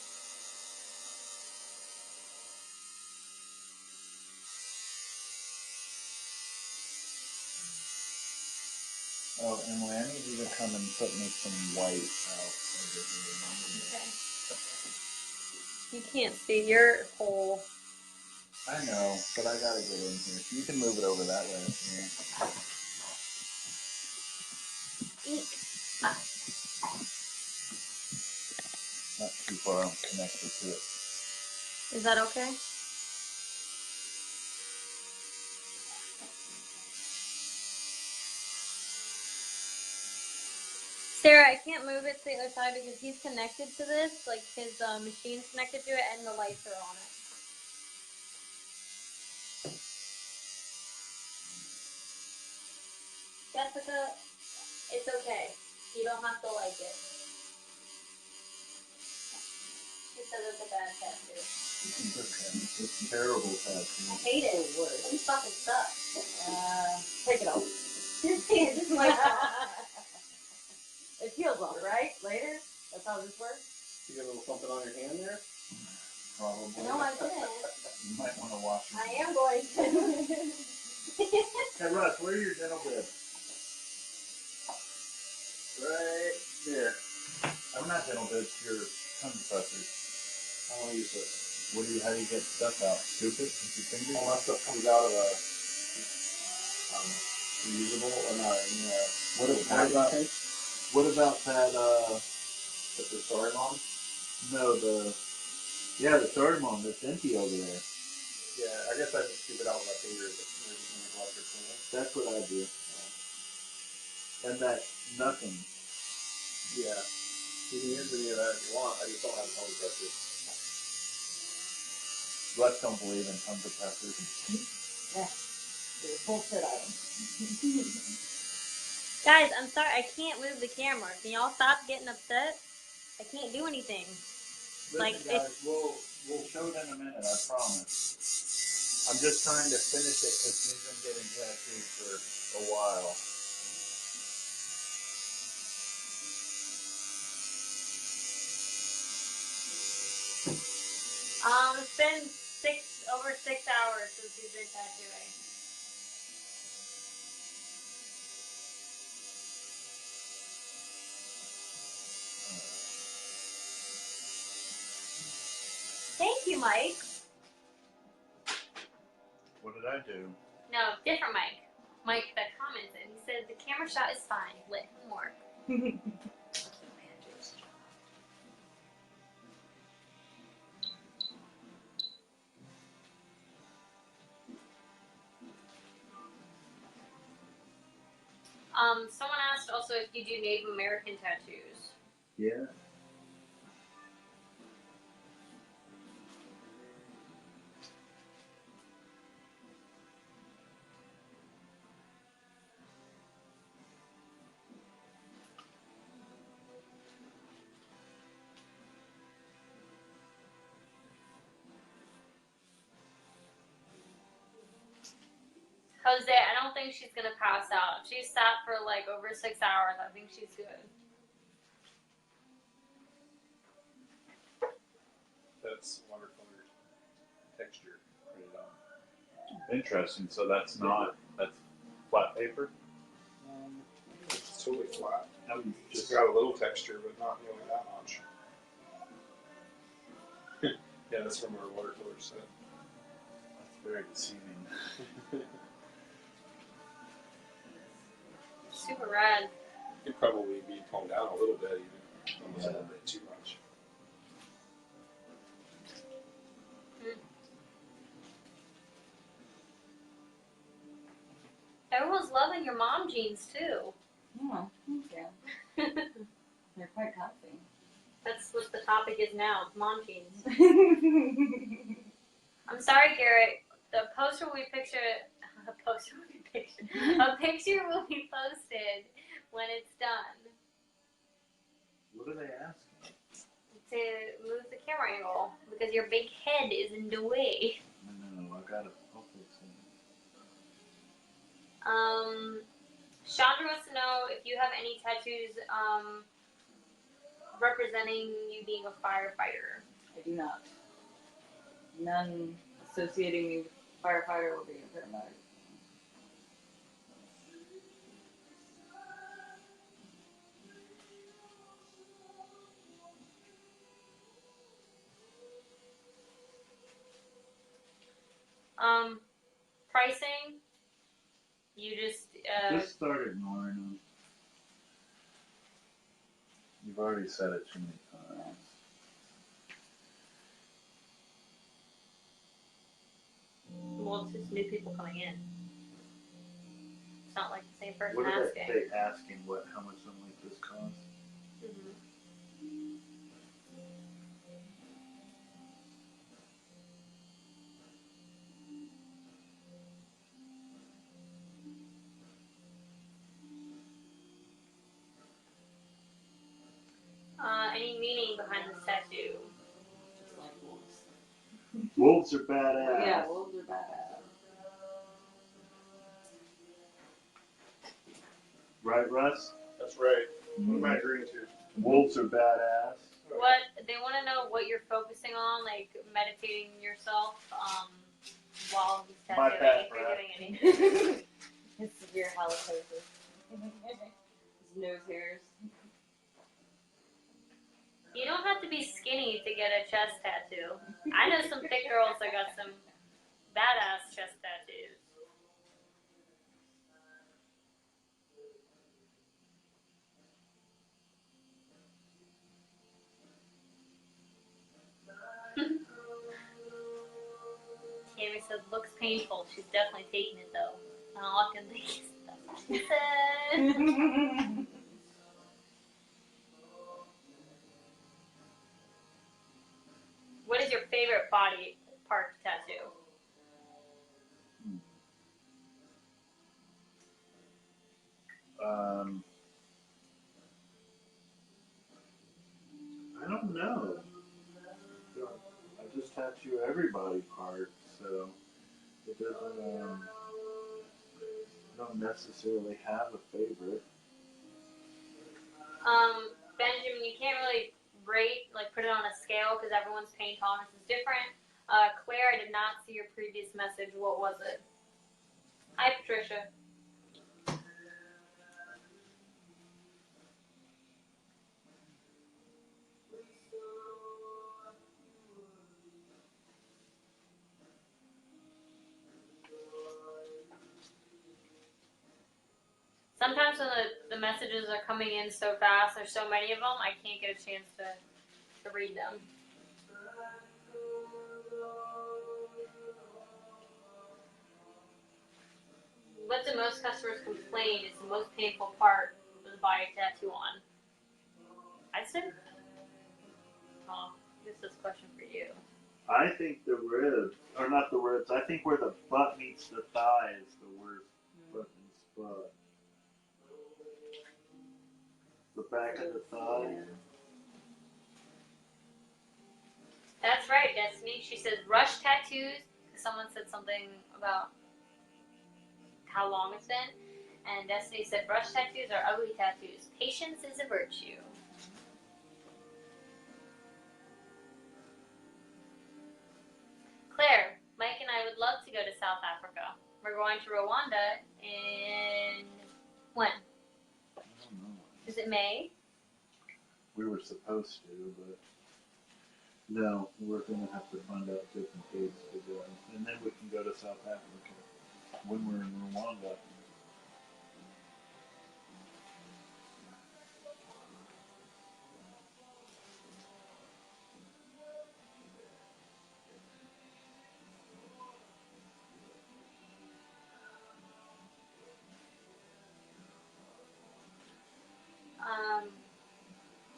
Oh, and I need you to come and put me some white out over here. Okay. You can't see your whole. I know, but I gotta get in here. You can move it over that way. Yeah. Ink. Not too far connected to it. Is that okay? Sarah, I can't move it to the other side because he's connected to this. Like, his machine's connected to it and the lights are on it. Jessica, it's okay. You don't have to like it. He says it's a bad tattoo. It's okay. It's a terrible tattoo. I hate it. It fucking sucks. Take it off. Just like It peels off, right? Later? That's how this works? You get a little something on your hand there? Probably. No, I didn't. You might want to wash it. I am going to. Hey, Russ, where are your dental bibs? Right there. I'm not dental bibs, your tongue depressors. I don't use this. How do you get stuff out? Scoop it with your fingers? All that stuff comes out of a reusable or not. What about that, Put the sorry mom? no, the sardamom that's empty over there. Yeah, I guess I just scoop it out with my fingers and make a lot of good cleaning. That's what I do. And that nothing. Yeah. You can use any of that if you want. I just don't have a tongue depressor. Russ don't believe in tongue depressors. Yeah. They're bullshit items. Guys, I'm sorry. I can't move the camera. Can y'all stop getting upset? I can't do anything. Listen, Like, guys, we'll show it in a minute, I promise. I'm just trying to finish it because we've been getting tattoos for a while. It's been over 6 hours since we've been tattooing. Thank you, Mike. What did I do? No, different Mike. Mike that commented. He said the camera shot is fine. Let him work. Someone asked also if you do Native American tattoos. Yeah. Jose, I don't think she's gonna pass out. If she sat for like over 6 hours, I think she's good. That's wonderful texture. Put it on. Interesting. So that's flat paper. It's totally flat. How do you It's just got a little texture, but not nearly that much. Yeah, that's from our watercolor set. That's very deceiving. Super rad. Could probably be toned down a little bit, even almost a little bit too much. Everyone's loving your mom jeans too. Yeah, thank you. They're quite comfy. That's what the topic is now, mom jeans. I'm sorry, Garrett. The poster will be a picture will be posted when it's done. What are they asking? To move the camera angle because your big head is in the way. No, I gotta hopefully see. Chandra wants to know if you have any tattoos representing you being a firefighter. I do not. None associating me with firefighter or being a paramedic. Pricing. You Just start ignoring them. You've already said it too many times. well, it's just new people coming in. It's not like the same person What are asking. they asking? How much something like this costs? Any meaning behind this tattoo? Just like wolves. Wolves are badass. Yeah, wolves are badass. Right, Russ? That's right. What am I agreeing to? Wolves are badass. What they want to know what you're focusing on, like meditating yourself while he's My tattooing. bad, If you're Brad. doing anything. His severe halitosis. His nose hairs. You don't have to be skinny to get a chest tattoo. I know some thick girls that got some badass chest tattoos. Tammy said, looks painful. She's definitely taking it though. And all I can think is, that's what she said. What is your favorite body part tattoo? I don't know. I just tattoo everybody part, so it doesn't. I don't necessarily have a favorite. Benjamin, you can't really rate, like put it on a scale because everyone's pain tolerance is different. Claire, I did not see your previous message. What was it? Hi, Patricia. Sometimes when the messages are coming in so fast, there's so many of them, I can't get a chance to read them. What do most customers complain is the most painful part of the body tattoo on? I said, oh, this is a question for you. I think the ribs, or not the ribs, I think where the butt meets the thigh is the worst fucking spot. The back of the thigh. That's right, Destiny. She says rush tattoos. Someone said something about how long it's been. And Destiny said rush tattoos are ugly tattoos. Patience is a virtue. Claire, Mike and I would love to go to South Africa. We're going to Rwanda in when? I don't know. Is it May? We were supposed to, but no, we're going to have to find out different dates to go. And then we can go to South Africa when we're in Rwanda.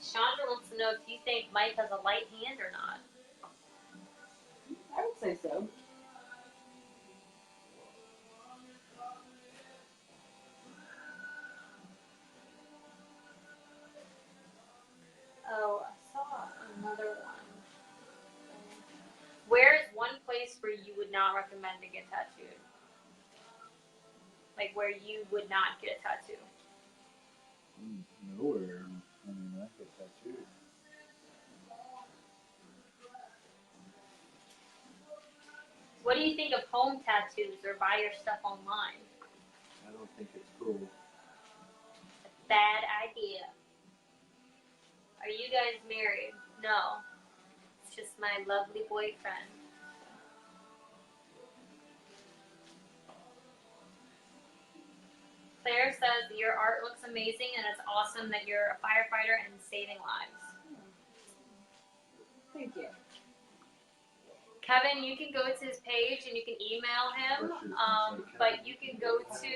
Chandra wants to know if you think Mike has a light hand or not. I would say so. Oh, I saw another one. Where is one place where you would not recommend to get tattooed? Like where you would not get a tattoo? Nowhere. I mean, I get tattooed. What do you think of home tattoos or buy your stuff online? I don't think it's cool. Bad idea. Are you guys married? No. It's just my lovely boyfriend. Claire says your art looks amazing and it's awesome that you're a firefighter and saving lives. Thank you. Kevin, you can go to his page and you can email him, but you can go to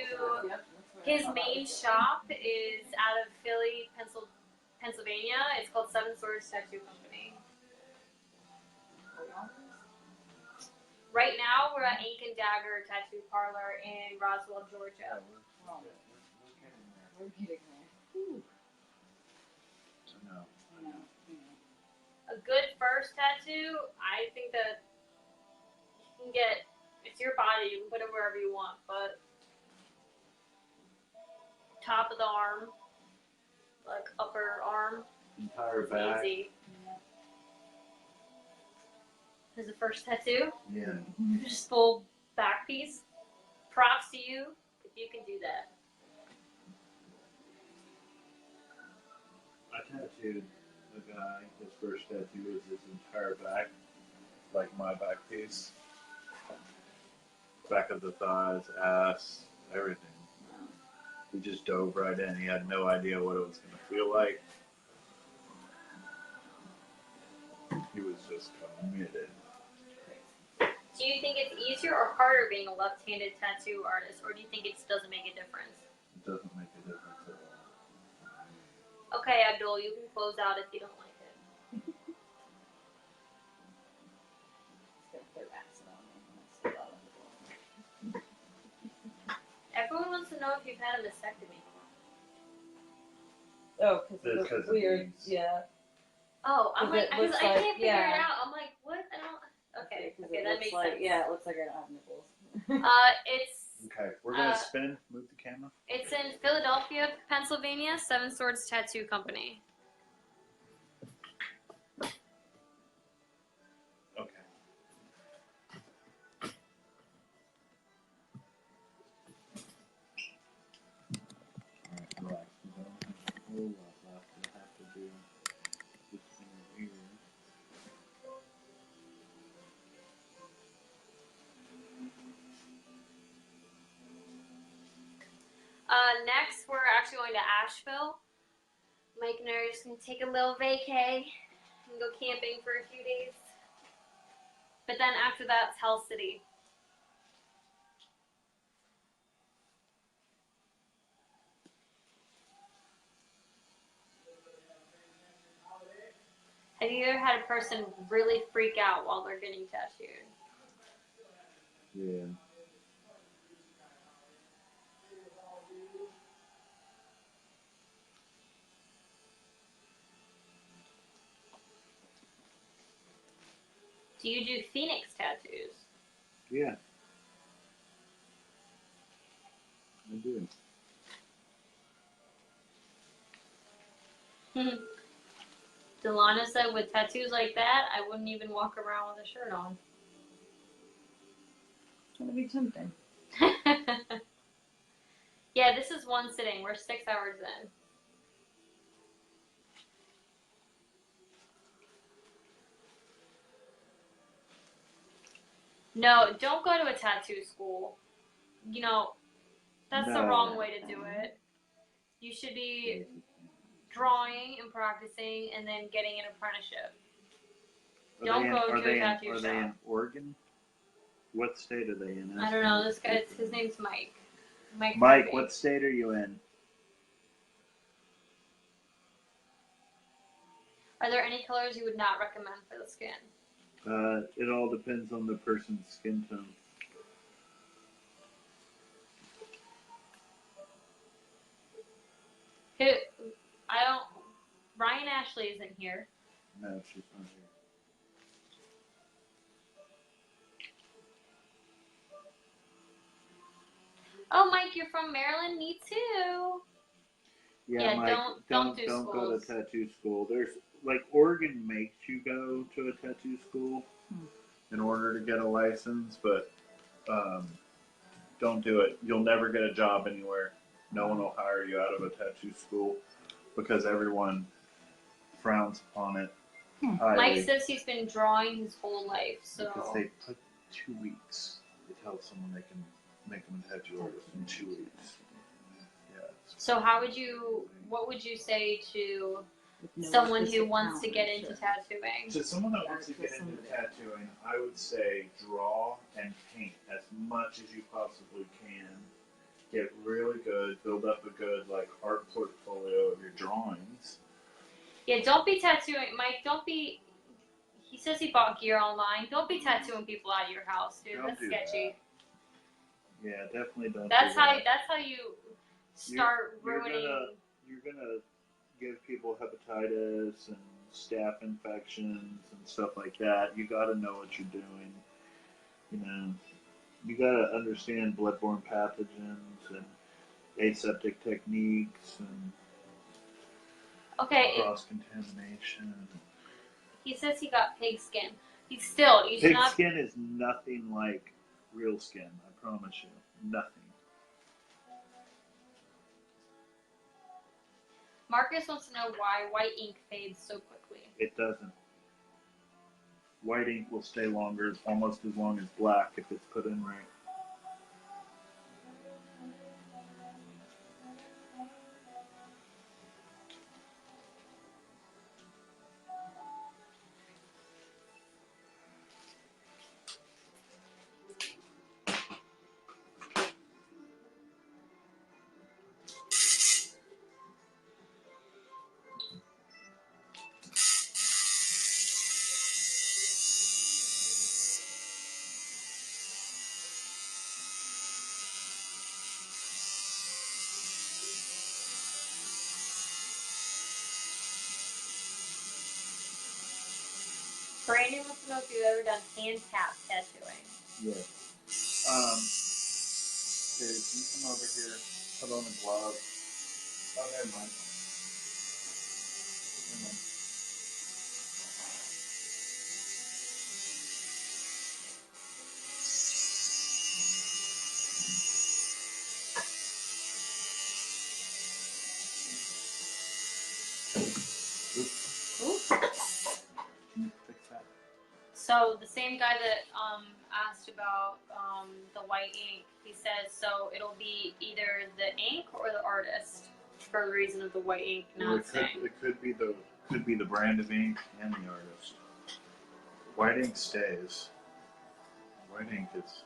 his main shop is out of Philly, Pennsylvania. It's called Seven Swords Tattoo Company. Right now, we're at Ink and Dagger Tattoo Parlor in Roswell, Georgia. We're getting there. So no. A good first tattoo, I think that you can get, it's your body, you can put it wherever you want, but top of the arm, like upper arm, Entire it's back. easy. As a first tattoo, Yeah. just full back piece. Props to you if you can do that. I tattooed a guy. His first tattoo was his entire back, like my back piece. Back of the thighs, ass, everything. He just dove right in. He had no idea what it was going to feel like. He was just committed. Do you think it's easier or harder being a left-handed tattoo artist, or do you think it just doesn't make a difference? It doesn't make a difference at all. Okay, Abdul, you can close out if you don't like it. Everyone wants to know if you've had a mastectomy. Oh, because Because it's of weird. these. Yeah. Oh, I'm like, It because looks I like- can't figure yeah. it out. I'm like, what? I don't. Okay, Because okay, it that looks makes like, sense. yeah, it looks like I don't have nipples. It's Okay, we're going to spin. Move the camera. it's in Philadelphia, Pennsylvania. Seven Swords Tattoo Company. Okay. Alright, relax. We don't have a whole lot left. We'll have to do this thing here. Next, we're actually going to Asheville. Mike and I are just going to take a little vacay and go camping for a few days. But then after that, it's Hell City. Have you ever had a person really freak out while they're getting tattooed? Yeah. Do you do Phoenix tattoos? Yeah. I do. Delana said with tattoos like that, I wouldn't even walk around with a shirt on. It's gonna be tempting. Yeah, this is one sitting. We're 6 hours in. No, don't go to a tattoo school. You know, that's the wrong way to do it. You should be drawing and practicing and then getting an apprenticeship. Don't go to a tattoo shop. Are they in Oregon? What state are they in? I don't know. This guy, his name's Mike. Mike, what state are you in? Are there any colors you would not recommend for the skin? It all depends on the person's skin tone. Ryan Ashley isn't here. No, she's not here. Oh, Mike, you're from Maryland? Me too. Yeah, Mike, don't go to tattoo school. There's like Oregon makes you go to a tattoo school in order to get a license, but don't do it. You'll never get a job anywhere. No one will hire you out of a tattoo school because everyone frowns upon it. Mike says he's been drawing his whole life, so because they put 2 weeks. They tell someone they can make them a tattoo artist in 2 weeks. Yeah. So what would you say to someone who wants to get into tattooing? To someone that wants to get into tattooing, I would say draw and paint as much as you possibly can. Get really good, build up a good art portfolio of your drawings. Yeah, don't be tattooing, Mike. Don't be. He says he bought gear online. Don't be tattooing people out of your house, dude. That's sketchy. That. Yeah, definitely don't. That's how you start ruining. You're gonna give people hepatitis and staph infections and stuff like that. You got to know what you're doing. You know, you got to understand bloodborne pathogens and aseptic techniques and cross-contamination. He says he got pig skin. Pig skin is nothing like real skin. I promise you, nothing. Marcus wants to know why white ink fades so quickly. It doesn't. White ink will stay longer, almost as long as black if it's put in right. Brandon wants to know if you've ever done hand tap tattooing. Yeah. Here, can you come over here? Put on a glove. Oh, never mind. Never mind. So the same guy that asked about the white ink, he says so it'll be either the ink or the artist for the reason of the white ink not staying. It could be the brand of ink and the artist. White ink stays. White ink is.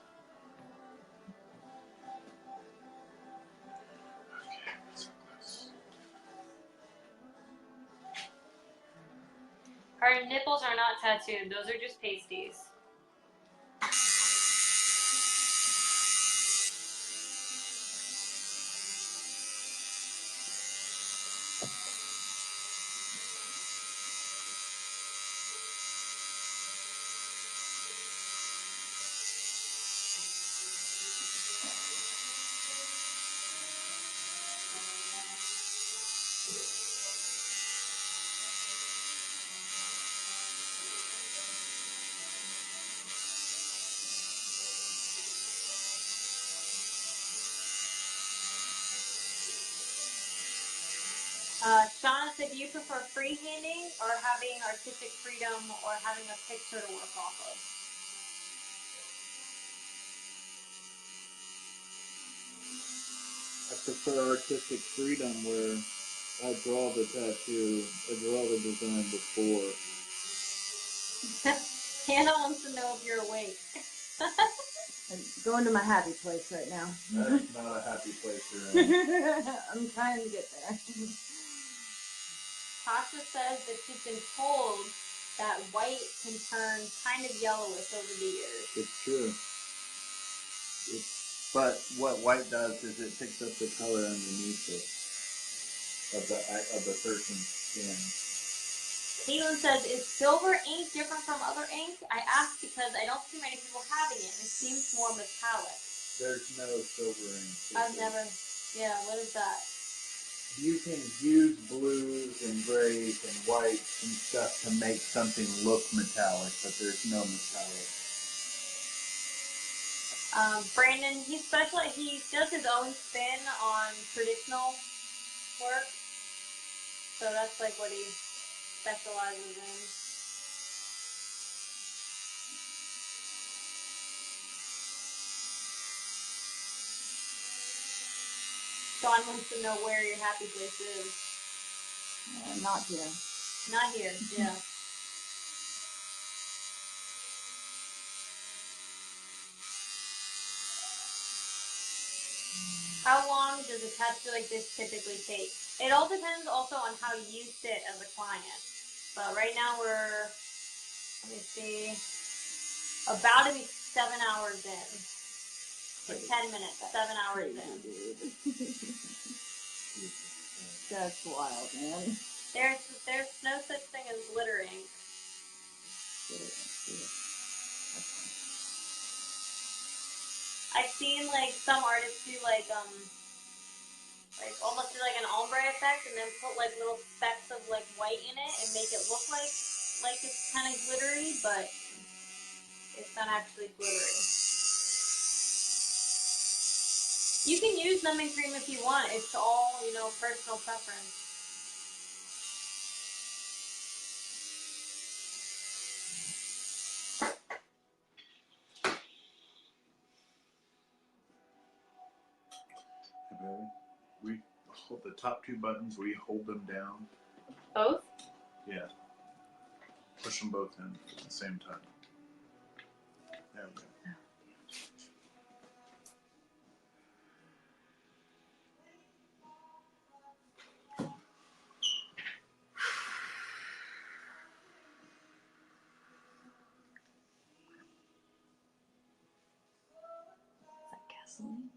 Okay, what's this? Her nipples are not tattooed; those are just pasties. Shauna said, do you prefer freehanding or having artistic freedom or having a picture to work off of? I prefer artistic freedom where I draw the tattoo, I draw the design before. Hannah wants to know if you're awake. I'm going to my happy place right now. That's not a happy place you're in. I'm trying to get there. Tasha says that she's been told that white can turn kind of yellowish over the years. It's true. But what white does is it picks up the color underneath it of the person's skin. Caitlin says, is silver ink different from other ink? I ask because I don't see many people having it. It seems more metallic. There's no silver ink. I've never. Yeah, what is that? You can use blues and grays and whites and stuff to make something look metallic, but there's no metallic. Brandon, he does his own spin on traditional work. So that's like what he specializes in. John wants to know where your happy place is. Not here. Not here, yeah. How long does a tattoo like this typically take? It all depends also on how you sit as a client. But right now we're, let me see, about to be 7 hours in. 10 minutes, 7 hours in. That's wild, man. There's no such thing as glitter ink. I've seen like some artists do like almost do like an ombre effect and then put like little specks of like white in it and make it look like it's kind of glittery, but it's not actually glittery. You can use numbing cream if you want. It's all, personal preference. We hold the top two buttons, we hold them down. Both? Yeah. Push them both in at the same time. There we go. Gasoline?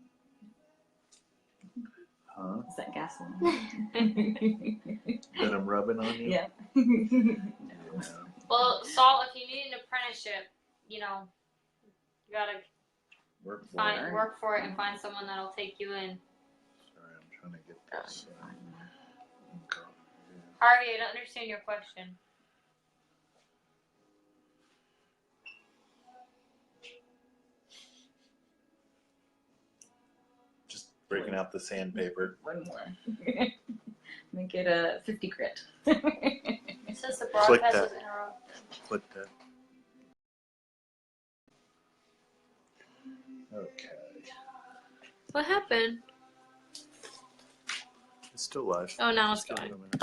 Huh? Is that gasoline? That I'm rubbing on you? Yeah. Yeah. Well, Saul, if you need an apprenticeship, you gotta Work for work it. for it and find someone that'll take you in. Sorry, I'm trying to get this. Harvey, I don't understand your question. Just breaking out the sandpaper. One more. Make it a 50 grit. It says the Click broadcast that. is interrupted. Click that. Okay. What happened? It's still live. Oh, now it's Just give it going. a minute.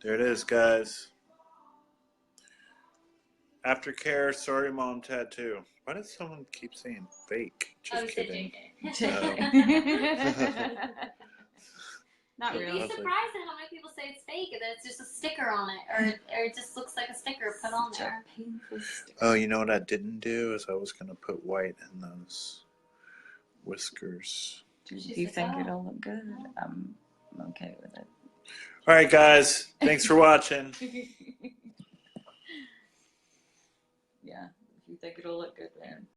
There it is, guys. Aftercare, sorry mom tattoo. Why does someone keep saying fake? Just kidding. Not You'd really. be surprised at how many people say it's fake and that it's just a sticker on it, or it just looks like a sticker put on there. Oh, you know what I didn't do is I was gonna put white in those whiskers. Do you think it'll look good? I'm okay with it. All right, guys. Thanks for watching. Yeah, if you think it'll look good, man.